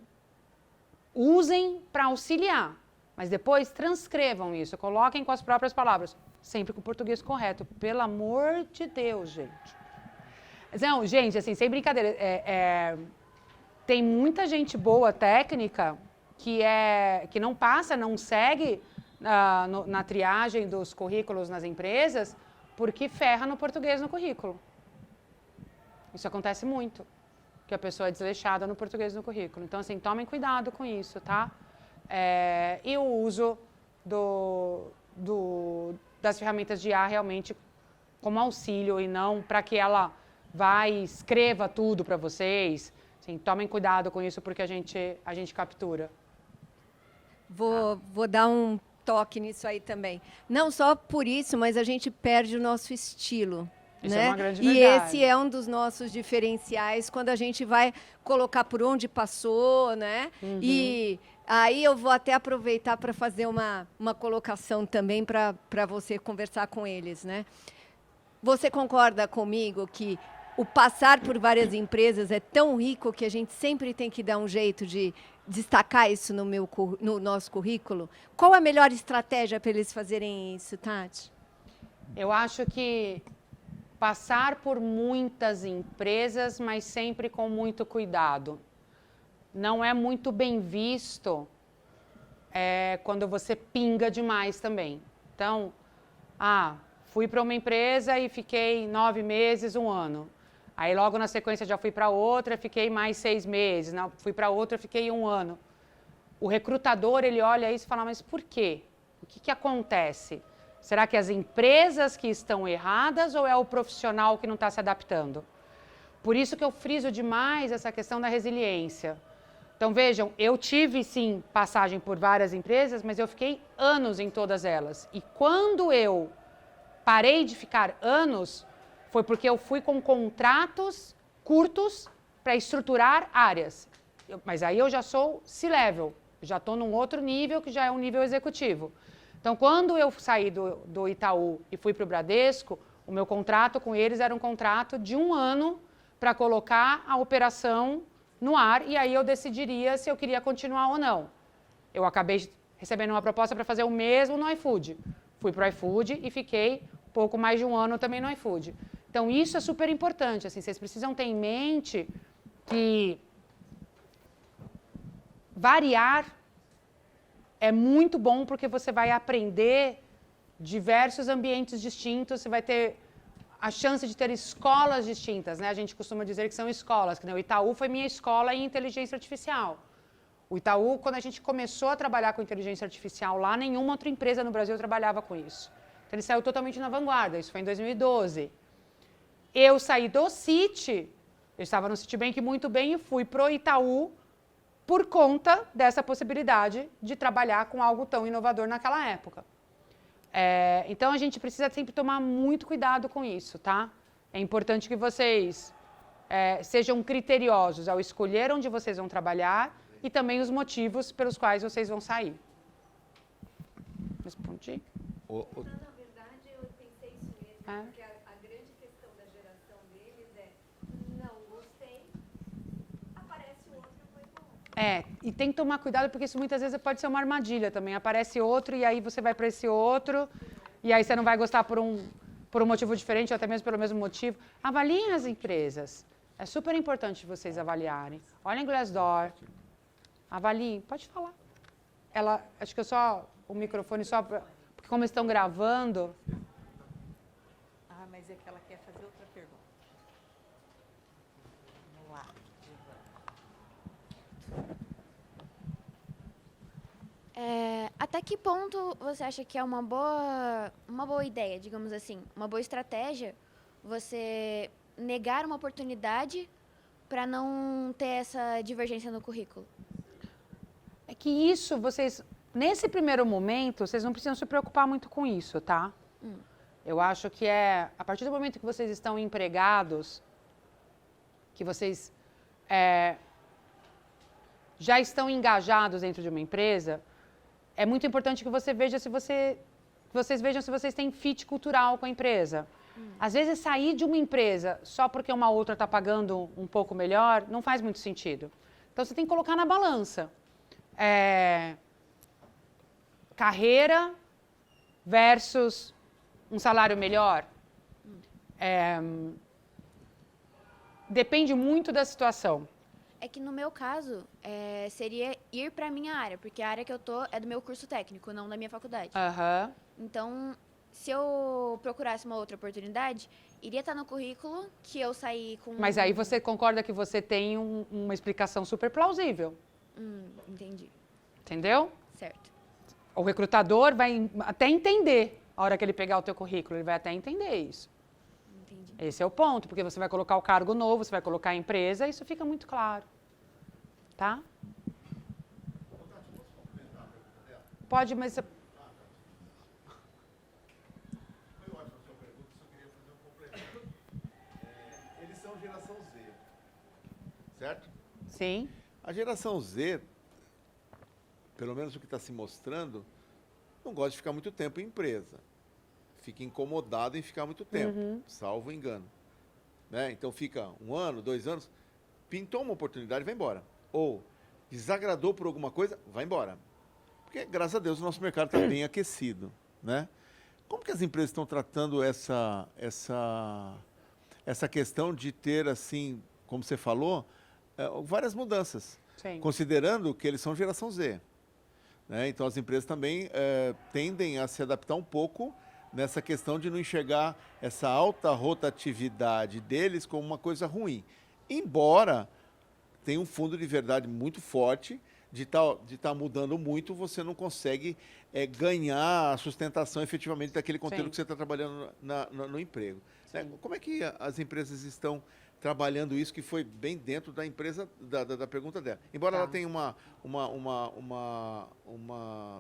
usem para auxiliar, mas depois transcrevam isso, coloquem com as próprias palavras, sempre com o português correto, pelo amor de Deus, gente. Não, gente, assim, sem brincadeira, tem muita gente boa técnica que não passa, não segue na triagem dos currículos nas empresas, porque ferra no português no currículo. Isso acontece muito, que a pessoa é desleixada no português no currículo. Então, assim, tomem cuidado com isso, tá? E o uso das ferramentas de IA realmente como auxílio e não para que ela vá e escreva tudo para vocês. Assim, tomem cuidado com isso porque a gente captura. Vou dar um toque nisso aí também. Não só por isso, mas a gente perde o nosso estilo. Isso né? é uma grande E verdade. esse é um dos nossos diferenciais quando a gente vai colocar por onde passou, né? Uhum. E aí eu vou até aproveitar para fazer uma colocação também para você conversar com eles, né? Você concorda comigo que o passar por várias empresas é tão rico que a gente sempre tem que dar um jeito de destacar isso no nosso currículo? Qual a melhor estratégia para eles fazerem isso, Tati? Eu acho que passar por muitas empresas, mas sempre com muito cuidado. Não é muito bem visto quando você pinga demais também. Então, fui para uma empresa e fiquei 9 meses, 1 ano. Aí logo na sequência já fui para outra, fiquei mais 6 meses. Fui para outra, fiquei 1 ano. O recrutador, ele olha isso e fala, mas por quê? O que acontece? Será que as empresas que estão erradas ou é o profissional que não está se adaptando? Por isso que eu friso demais essa questão da resiliência. Então, vejam, eu tive, sim, passagem por várias empresas, mas eu fiquei anos em todas elas. E quando eu parei de ficar anos, foi porque eu fui com contratos curtos para estruturar áreas. Mas aí eu já sou C-level, já estou num outro nível, que já é um nível executivo. Então, quando eu saí do Itaú e fui para o Bradesco, o meu contrato com eles era um contrato de 1 ano para colocar a operação no ar, e aí eu decidiria se eu queria continuar ou não. Eu acabei recebendo uma proposta para fazer o mesmo no iFood. Fui para o iFood e fiquei pouco mais de 1 ano também no iFood. Então, isso é super importante. Assim, vocês precisam ter em mente que variar é muito bom porque você vai aprender diversos ambientes distintos, você vai ter a chance de ter escolas distintas, né? A gente costuma dizer que são escolas, que, né? O Itaú foi minha escola em inteligência artificial. O Itaú, quando a gente começou a trabalhar com inteligência artificial lá, nenhuma outra empresa no Brasil trabalhava com isso. Então, ele saiu totalmente na vanguarda, isso foi em 2012. Eu saí do Citi, eu estava no Citibank muito bem e fui para o Itaú por conta dessa possibilidade de trabalhar com algo tão inovador naquela época. Então, a gente precisa sempre tomar muito cuidado com isso, tá? É importante que vocês sejam criteriosos ao escolher onde vocês vão trabalhar e também os motivos pelos quais vocês vão sair. Respondi? Na verdade, eu pensei isso mesmo, porque a grande questão da geração deles não gostei, aparece outro e foi bom. E tem que tomar cuidado porque isso muitas vezes pode ser uma armadilha também. Aparece outro e aí você vai para esse outro e aí você não vai gostar por um motivo diferente ou até mesmo pelo mesmo motivo. Avaliem as empresas. É super importante vocês avaliarem. Olhem Glassdoor. Avaliem. Pode falar. Acho que o microfone só... Porque como estão gravando... Mas é que ela quer fazer outra pergunta. Vamos lá. Até que ponto você acha que é uma boa ideia, digamos assim, uma boa estratégia, você negar uma oportunidade para não ter essa divergência no currículo? É que isso, nesse primeiro momento, vocês não precisam se preocupar muito com isso, tá? Eu acho que a partir do momento que vocês estão empregados, que vocês já estão engajados dentro de uma empresa, é muito importante que você veja se vocês vejam se vocês têm fit cultural com a empresa. Às vezes, sair de uma empresa só porque uma outra está pagando um pouco melhor não faz muito sentido. Então, você tem que colocar na balança. Carreira versus um salário melhor. Depende muito da situação. É que no meu caso, seria ir para a minha área, porque a área que eu tô é do meu curso técnico, não da minha faculdade. Aham. Então, se eu procurasse uma outra oportunidade, iria estar no currículo que eu saí com... Mas aí você concorda que você tem uma explicação super plausível. Entendi. Entendeu? Certo. O recrutador vai até entender a hora que ele pegar o teu currículo, ele vai até entender isso. Entendi. Esse é o ponto, porque você vai colocar o cargo novo, você vai colocar a empresa, isso fica muito claro. Tá? Pode, mas... Eles são geração Z, certo? Sim. A geração Z, pelo menos o que está se mostrando, não gosta de ficar muito tempo em empresa. Fica incomodado em ficar muito tempo, salvo engano. Né? Então fica 1 ano, 2 anos, pintou uma oportunidade, vai embora. Ou desagradou por alguma coisa, vai embora. Porque, graças a Deus, o nosso mercado está bem aquecido. Né? Como que as empresas estão tratando essa questão de ter, assim, como você falou, várias mudanças? Sim. Considerando que eles são geração Z. Né? Então, as empresas também tendem a se adaptar um pouco nessa questão de não enxergar essa alta rotatividade deles como uma coisa ruim. Embora tenha um fundo de verdade muito forte, de tá mudando muito, você não consegue ganhar a sustentação efetivamente daquele conteúdo Sim. que você está trabalhando no emprego. Né? Como é que as empresas estão trabalhando isso, que foi bem dentro da empresa, da pergunta dela? Embora ela tenha uma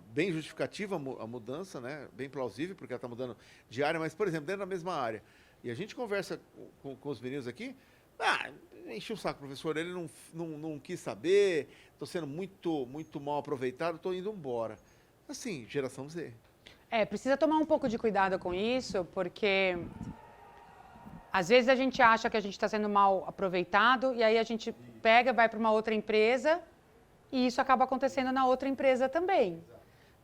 bem justificativa a mudança, né? Bem plausível, porque ela está mudando de área, mas, por exemplo, dentro da mesma área. E a gente conversa com os meninos aqui, enche o saco, professor, ele não quis saber, estou sendo muito mal aproveitado, estou indo embora. Assim, geração Z. Precisa tomar um pouco de cuidado com isso, porque às vezes a gente acha que a gente está sendo mal aproveitado e aí a gente pega, vai para uma outra empresa e isso acaba acontecendo na outra empresa também.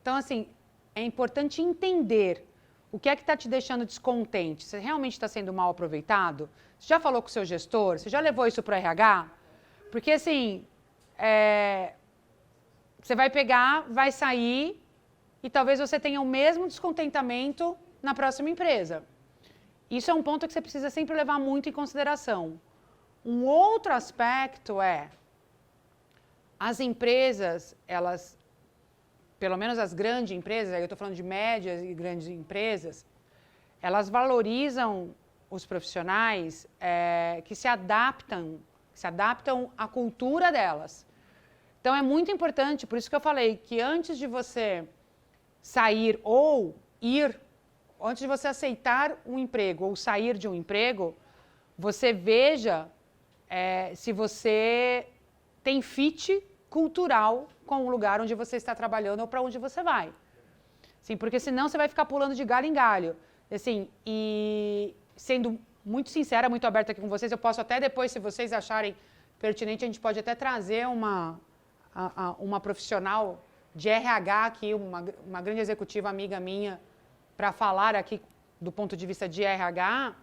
Então, assim, é importante entender o que é que está te deixando descontente. Você realmente está sendo mal aproveitado? Você já falou com o seu gestor? Você já levou isso para o RH? Porque, assim, você vai pegar, vai sair e talvez você tenha o mesmo descontentamento na próxima empresa. Isso é um ponto que você precisa sempre levar muito em consideração. Um outro aspecto as empresas, elas, pelo menos as grandes empresas, aí eu estou falando de médias e grandes empresas, elas valorizam os profissionais que se adaptam à cultura delas. Então, é muito importante, por isso que eu falei que antes de você sair ou ir, antes de você aceitar um emprego ou sair de um emprego, você veja se você tem fit cultural com o lugar onde você está trabalhando ou para onde você vai. Sim, porque senão você vai ficar pulando de galho em galho. Assim, e sendo muito sincera, muito aberta aqui com vocês, eu posso até depois, se vocês acharem pertinente, a gente pode até trazer uma profissional de RH aqui, uma grande executiva amiga minha, para falar aqui do ponto de vista de RH,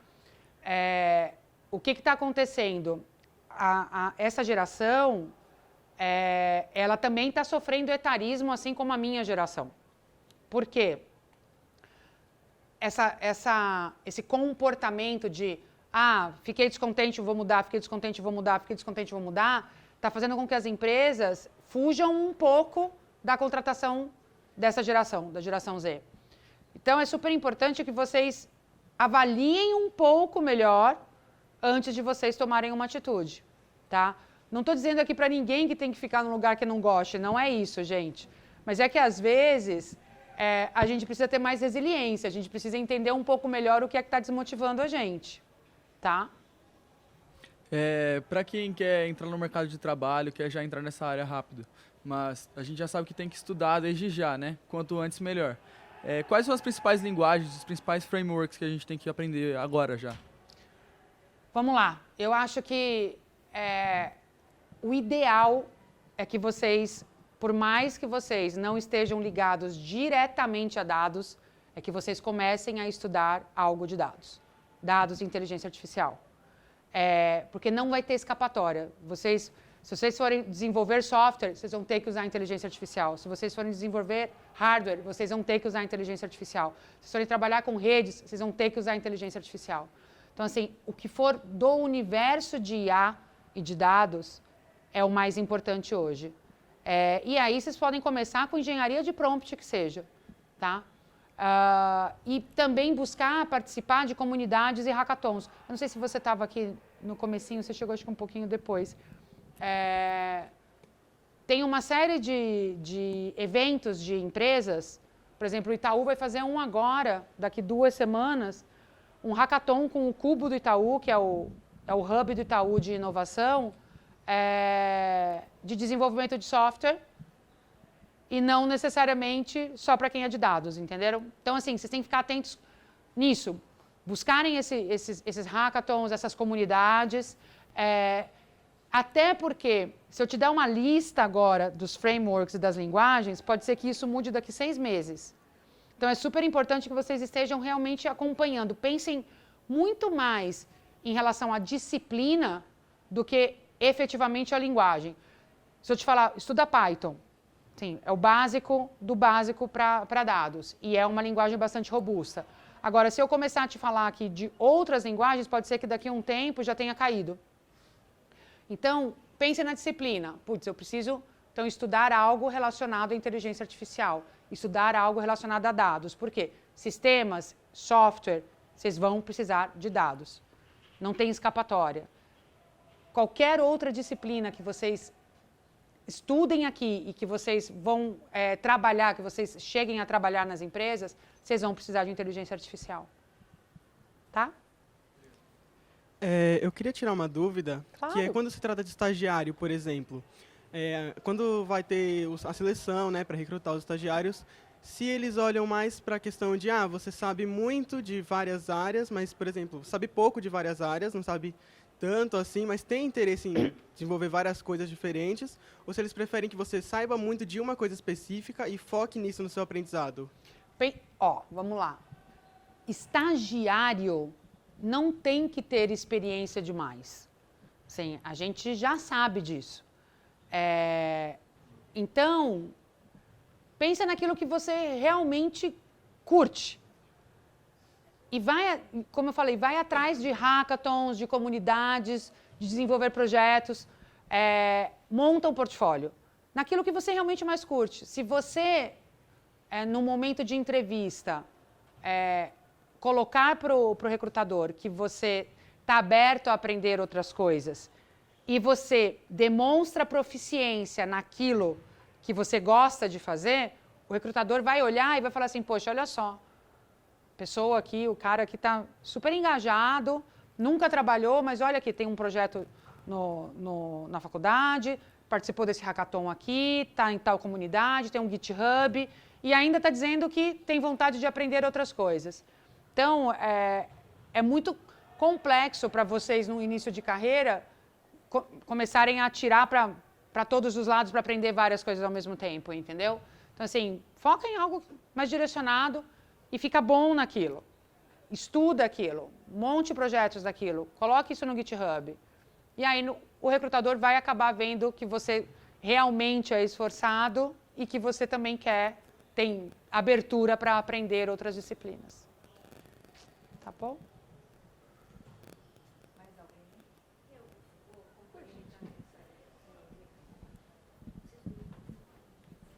o que está acontecendo? Essa geração, ela também está sofrendo etarismo, assim como a minha geração. Por quê? Esse comportamento de fiquei descontente, vou mudar, fiquei descontente, vou mudar, fiquei descontente, vou mudar, está fazendo com que as empresas fujam um pouco da contratação dessa geração, da geração Z. Então, é super importante que vocês avaliem um pouco melhor antes de vocês tomarem uma atitude, tá? Não estou dizendo aqui para ninguém que tem que ficar num lugar que não goste, não é isso, gente. Mas é que, às vezes, a gente precisa ter mais resiliência, a gente precisa entender um pouco melhor o que é que está desmotivando a gente, tá? Para quem quer entrar no mercado de trabalho, quer já entrar nessa área rápido, mas a gente já sabe que tem que estudar desde já, né? Quanto antes, melhor. Quais são as principais linguagens, os principais frameworks que a gente tem que aprender agora já? Vamos lá. Eu acho que o ideal é que vocês, por mais que vocês não estejam ligados diretamente a dados, é que vocês comecem a estudar algo de dados. Dados de inteligência artificial. Porque não vai ter escapatória. Se vocês forem desenvolver software, vocês vão ter que usar inteligência artificial. Se vocês forem desenvolver hardware, vocês vão ter que usar inteligência artificial. Se vocês forem trabalhar com redes, vocês vão ter que usar inteligência artificial. Então, assim, o que for do universo de IA e de dados é o mais importante hoje. E aí vocês podem começar com engenharia de prompt, que seja, tá? E também buscar participar de comunidades e hackathons. Eu não sei se você estava aqui no comecinho, você chegou acho que um pouquinho depois. Tem uma série de eventos de empresas, por exemplo, o Itaú vai fazer um agora, daqui 2 semanas, um hackathon com o Cubo do Itaú, que é o hub do Itaú de inovação, de desenvolvimento de software, e não necessariamente só para quem é de dados, entenderam? Então, assim, vocês têm que ficar atentos nisso. Buscarem esses hackathons, essas comunidades. Até porque, se eu te der uma lista agora dos frameworks e das linguagens, pode ser que isso mude daqui 6 meses. Então, é super importante que vocês estejam realmente acompanhando. Pensem muito mais em relação à disciplina do que efetivamente a linguagem. Se eu te falar, estuda Python. Sim, é o básico do básico para dados. E é uma linguagem bastante robusta. Agora, se eu começar a te falar aqui de outras linguagens, pode ser que daqui a um tempo já tenha caído. Então, pense na disciplina. Putz, eu preciso, então, estudar algo relacionado à inteligência artificial. Estudar algo relacionado a dados. Por quê? Sistemas, software, vocês vão precisar de dados. Não tem escapatória. Qualquer outra disciplina que vocês estudem aqui e que vocês vão trabalhar, que vocês cheguem a trabalhar nas empresas, vocês vão precisar de inteligência artificial. Tá? Eu queria tirar uma dúvida, Claro. que é quando se trata de estagiário, por exemplo. Quando vai ter a seleção, né, para recrutar os estagiários, se eles olham mais para a questão de, você sabe muito de várias áreas, mas, por exemplo, sabe pouco de várias áreas, não sabe tanto assim, mas tem interesse em desenvolver várias coisas diferentes, ou se eles preferem que você saiba muito de uma coisa específica e foque nisso no seu aprendizado? Vamos lá. Estagiário não tem que ter experiência demais. Sim, a gente já sabe disso. Então, pensa naquilo que você realmente curte. E vai, como eu falei, vai atrás de hackathons, de comunidades, de desenvolver projetos, monta um portfólio. Naquilo que você realmente mais curte. Se você, no momento de entrevista, colocar para o recrutador que você está aberto a aprender outras coisas e você demonstra proficiência naquilo que você gosta de fazer, o recrutador vai olhar e vai falar assim, poxa, olha só, pessoa aqui, o cara aqui está super engajado, nunca trabalhou, mas olha aqui, tem um projeto na faculdade, participou desse hackathon aqui, está em tal comunidade, tem um GitHub e ainda está dizendo que tem vontade de aprender outras coisas. Então, é muito complexo para vocês, no início de carreira, começarem a atirar para todos os lados para aprender várias coisas ao mesmo tempo, entendeu? Então, assim, foca em algo mais direcionado e fica bom naquilo. Estuda aquilo, monte projetos daquilo, coloque isso no GitHub. E aí o recrutador vai acabar vendo que você realmente é esforçado e que você também tem abertura para aprender outras disciplinas. Tá bom? Mais alguém?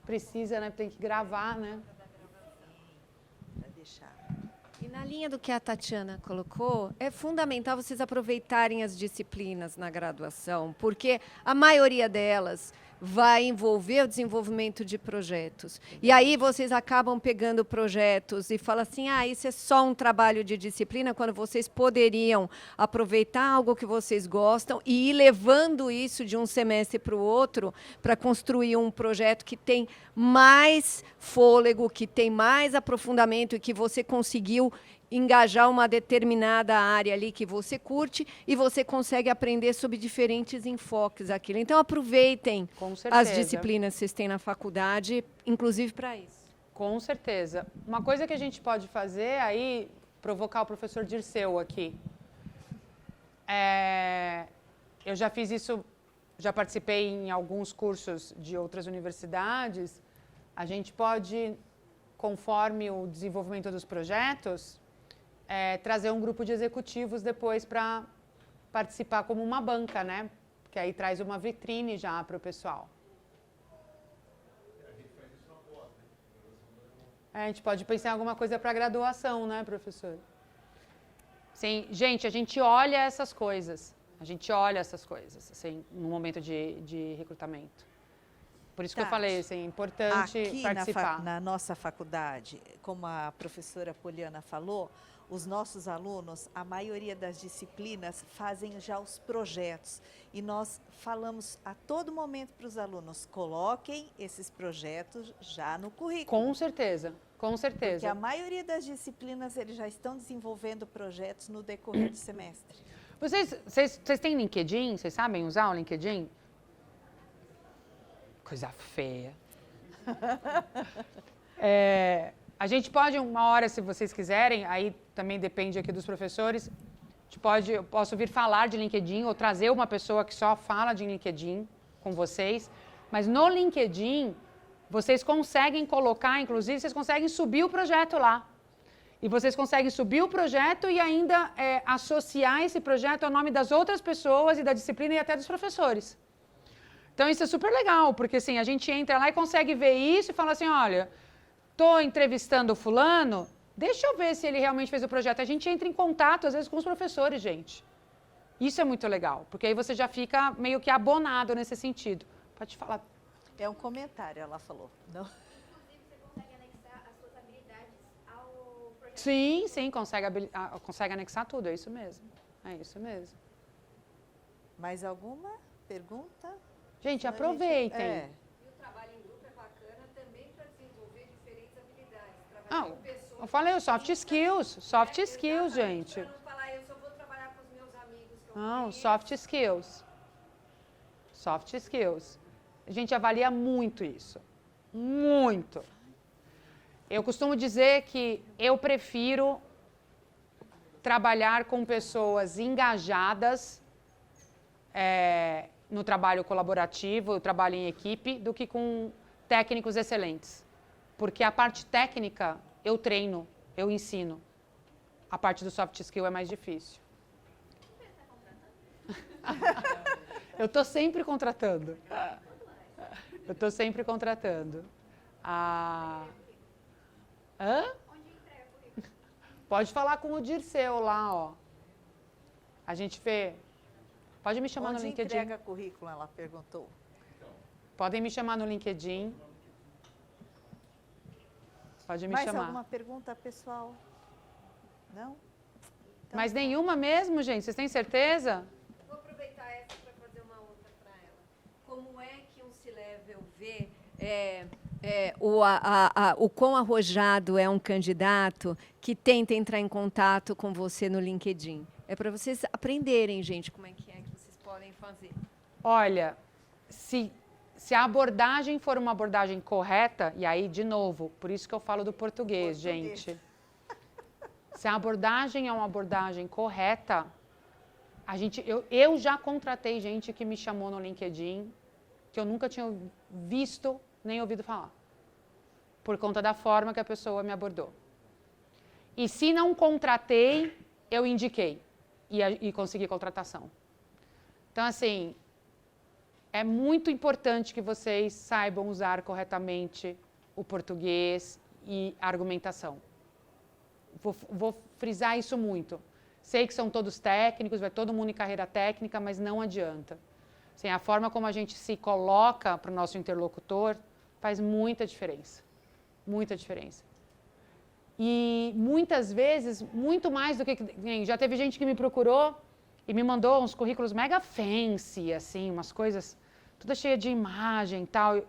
Precisa, né? Tem que gravar, né? Para deixar. E na linha do que a Tatiana colocou, é fundamental vocês aproveitarem as disciplinas na graduação, porque a maioria delas vai envolver o desenvolvimento de projetos. E aí vocês acabam pegando projetos e falam assim, isso é só um trabalho de disciplina, quando vocês poderiam aproveitar algo que vocês gostam e ir levando isso de um semestre para o outro para construir um projeto que tem mais fôlego, que tem mais aprofundamento e que você conseguiu engajar uma determinada área ali que você curte e você consegue aprender sobre diferentes enfoques daquilo. Então, aproveitem Com certeza. as disciplinas que vocês têm na faculdade, inclusive para isso. Com certeza. Uma coisa que a gente pode fazer aí, provocar o professor Dirceu aqui. Eu já fiz isso, já participei em alguns cursos de outras universidades. A gente pode, conforme o desenvolvimento dos projetos, trazer um grupo de executivos depois para participar como uma banca, né? Que aí traz uma vitrine já para o pessoal. A gente pode pensar em alguma coisa para graduação, né, professor? Sim, gente, a gente olha essas coisas. A gente olha essas coisas, assim, no momento de recrutamento. Por isso que eu falei, assim, é importante aqui participar. na nossa faculdade, como a professora Poliana falou, os nossos alunos, a maioria das disciplinas, fazem já os projetos. E nós falamos a todo momento para os alunos, coloquem esses projetos já no currículo. Com certeza, com certeza. Porque a maioria das disciplinas, eles já estão desenvolvendo projetos no decorrer do semestre. Vocês têm LinkedIn? Vocês sabem usar o LinkedIn? Coisa feia. A gente pode, uma hora, se vocês quiserem, aí também depende aqui dos professores, eu posso vir falar de LinkedIn ou trazer uma pessoa que só fala de LinkedIn com vocês, mas no LinkedIn vocês conseguem colocar, inclusive, vocês conseguem subir o projeto lá. E vocês conseguem subir o projeto e ainda associar esse projeto ao nome das outras pessoas e da disciplina e até dos professores. Então, isso é super legal, porque assim, a gente entra lá e consegue ver isso e fala assim, olha, estou entrevistando o fulano, deixa eu ver se ele realmente fez o projeto. A gente entra em contato, às vezes, com os professores, gente. Isso é muito legal, porque aí você já fica meio que abonado nesse sentido. Pode falar. É um comentário, ela falou. Não? Inclusive, você consegue anexar as suas habilidades ao projeto. Sim, consegue anexar tudo, é isso mesmo. É isso mesmo. Mais alguma pergunta? Gente, Senão a aproveitem. gente- E o trabalho em grupo é bacana também para desenvolver diferentes habilidades. Trabalhar com pessoas. Eu falei o soft skills, gente. Para não falar, eu só vou trabalhar com os meus amigos que eu Não, conheço. soft skills. Soft skills. A gente avalia muito isso. Muito. Eu costumo dizer que eu prefiro trabalhar com pessoas engajadas no trabalho colaborativo, o trabalho em equipe, do que com técnicos excelentes. Porque a parte técnica eu treino, eu ensino. A parte do soft skill é mais difícil. Eu estou sempre contratando. Eu estou sempre contratando. Pode falar com o Dirceu lá, ó. A gente vê. Pode me chamar no Onde LinkedIn. entrega currículo, ela perguntou. Podem me chamar no LinkedIn. Pode me Mais chamar. alguma pergunta, pessoal? Não? Mas nenhuma mesmo, gente? Vocês têm certeza? Vou aproveitar essa para fazer uma outra para ela. Como é que um C-Level vê o quão arrojado é um candidato que tenta entrar em contato com você no LinkedIn? É para vocês aprenderem, gente, como é que vocês podem fazer. Olha, se a abordagem for uma abordagem correta, e aí, de novo, por isso que eu falo do português, gente. Se a abordagem é uma abordagem correta, eu já contratei gente que me chamou no LinkedIn, que eu nunca tinha visto nem ouvido falar, por conta da forma que a pessoa me abordou. E se não contratei, eu indiquei e consegui contratação. Então, assim, é muito importante que vocês saibam usar corretamente o português e a argumentação. Vou frisar isso muito. Sei que são todos técnicos, vai todo mundo em carreira técnica, mas não adianta. Assim, a forma como a gente se coloca para o nosso interlocutor faz muita diferença. Muita diferença. E muitas vezes, muito mais do que... Já teve gente que me procurou e me mandou uns currículos mega fancy, assim, umas coisas toda cheia de imagem e tal.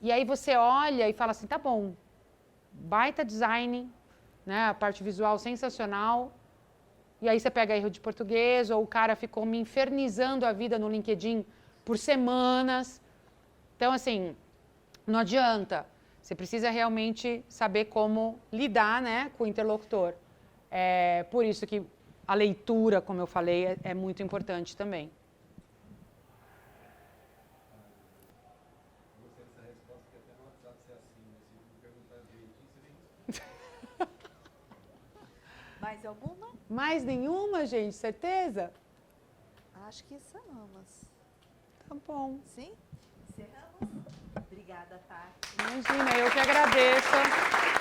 E aí você olha e fala assim, tá bom, baita design, né, a parte visual sensacional. E aí você pega erro de português, ou o cara ficou me infernizando a vida no LinkedIn por semanas. Então, assim, não adianta. Você precisa realmente saber como lidar, né, com o interlocutor. É por isso que a leitura, como eu falei, é muito importante também. Mais alguma? Mais nenhuma, gente? Certeza? Acho que estamos. Tá bom. Sim? Encerramos? Obrigada, Tati. Imagina, eu que agradeço.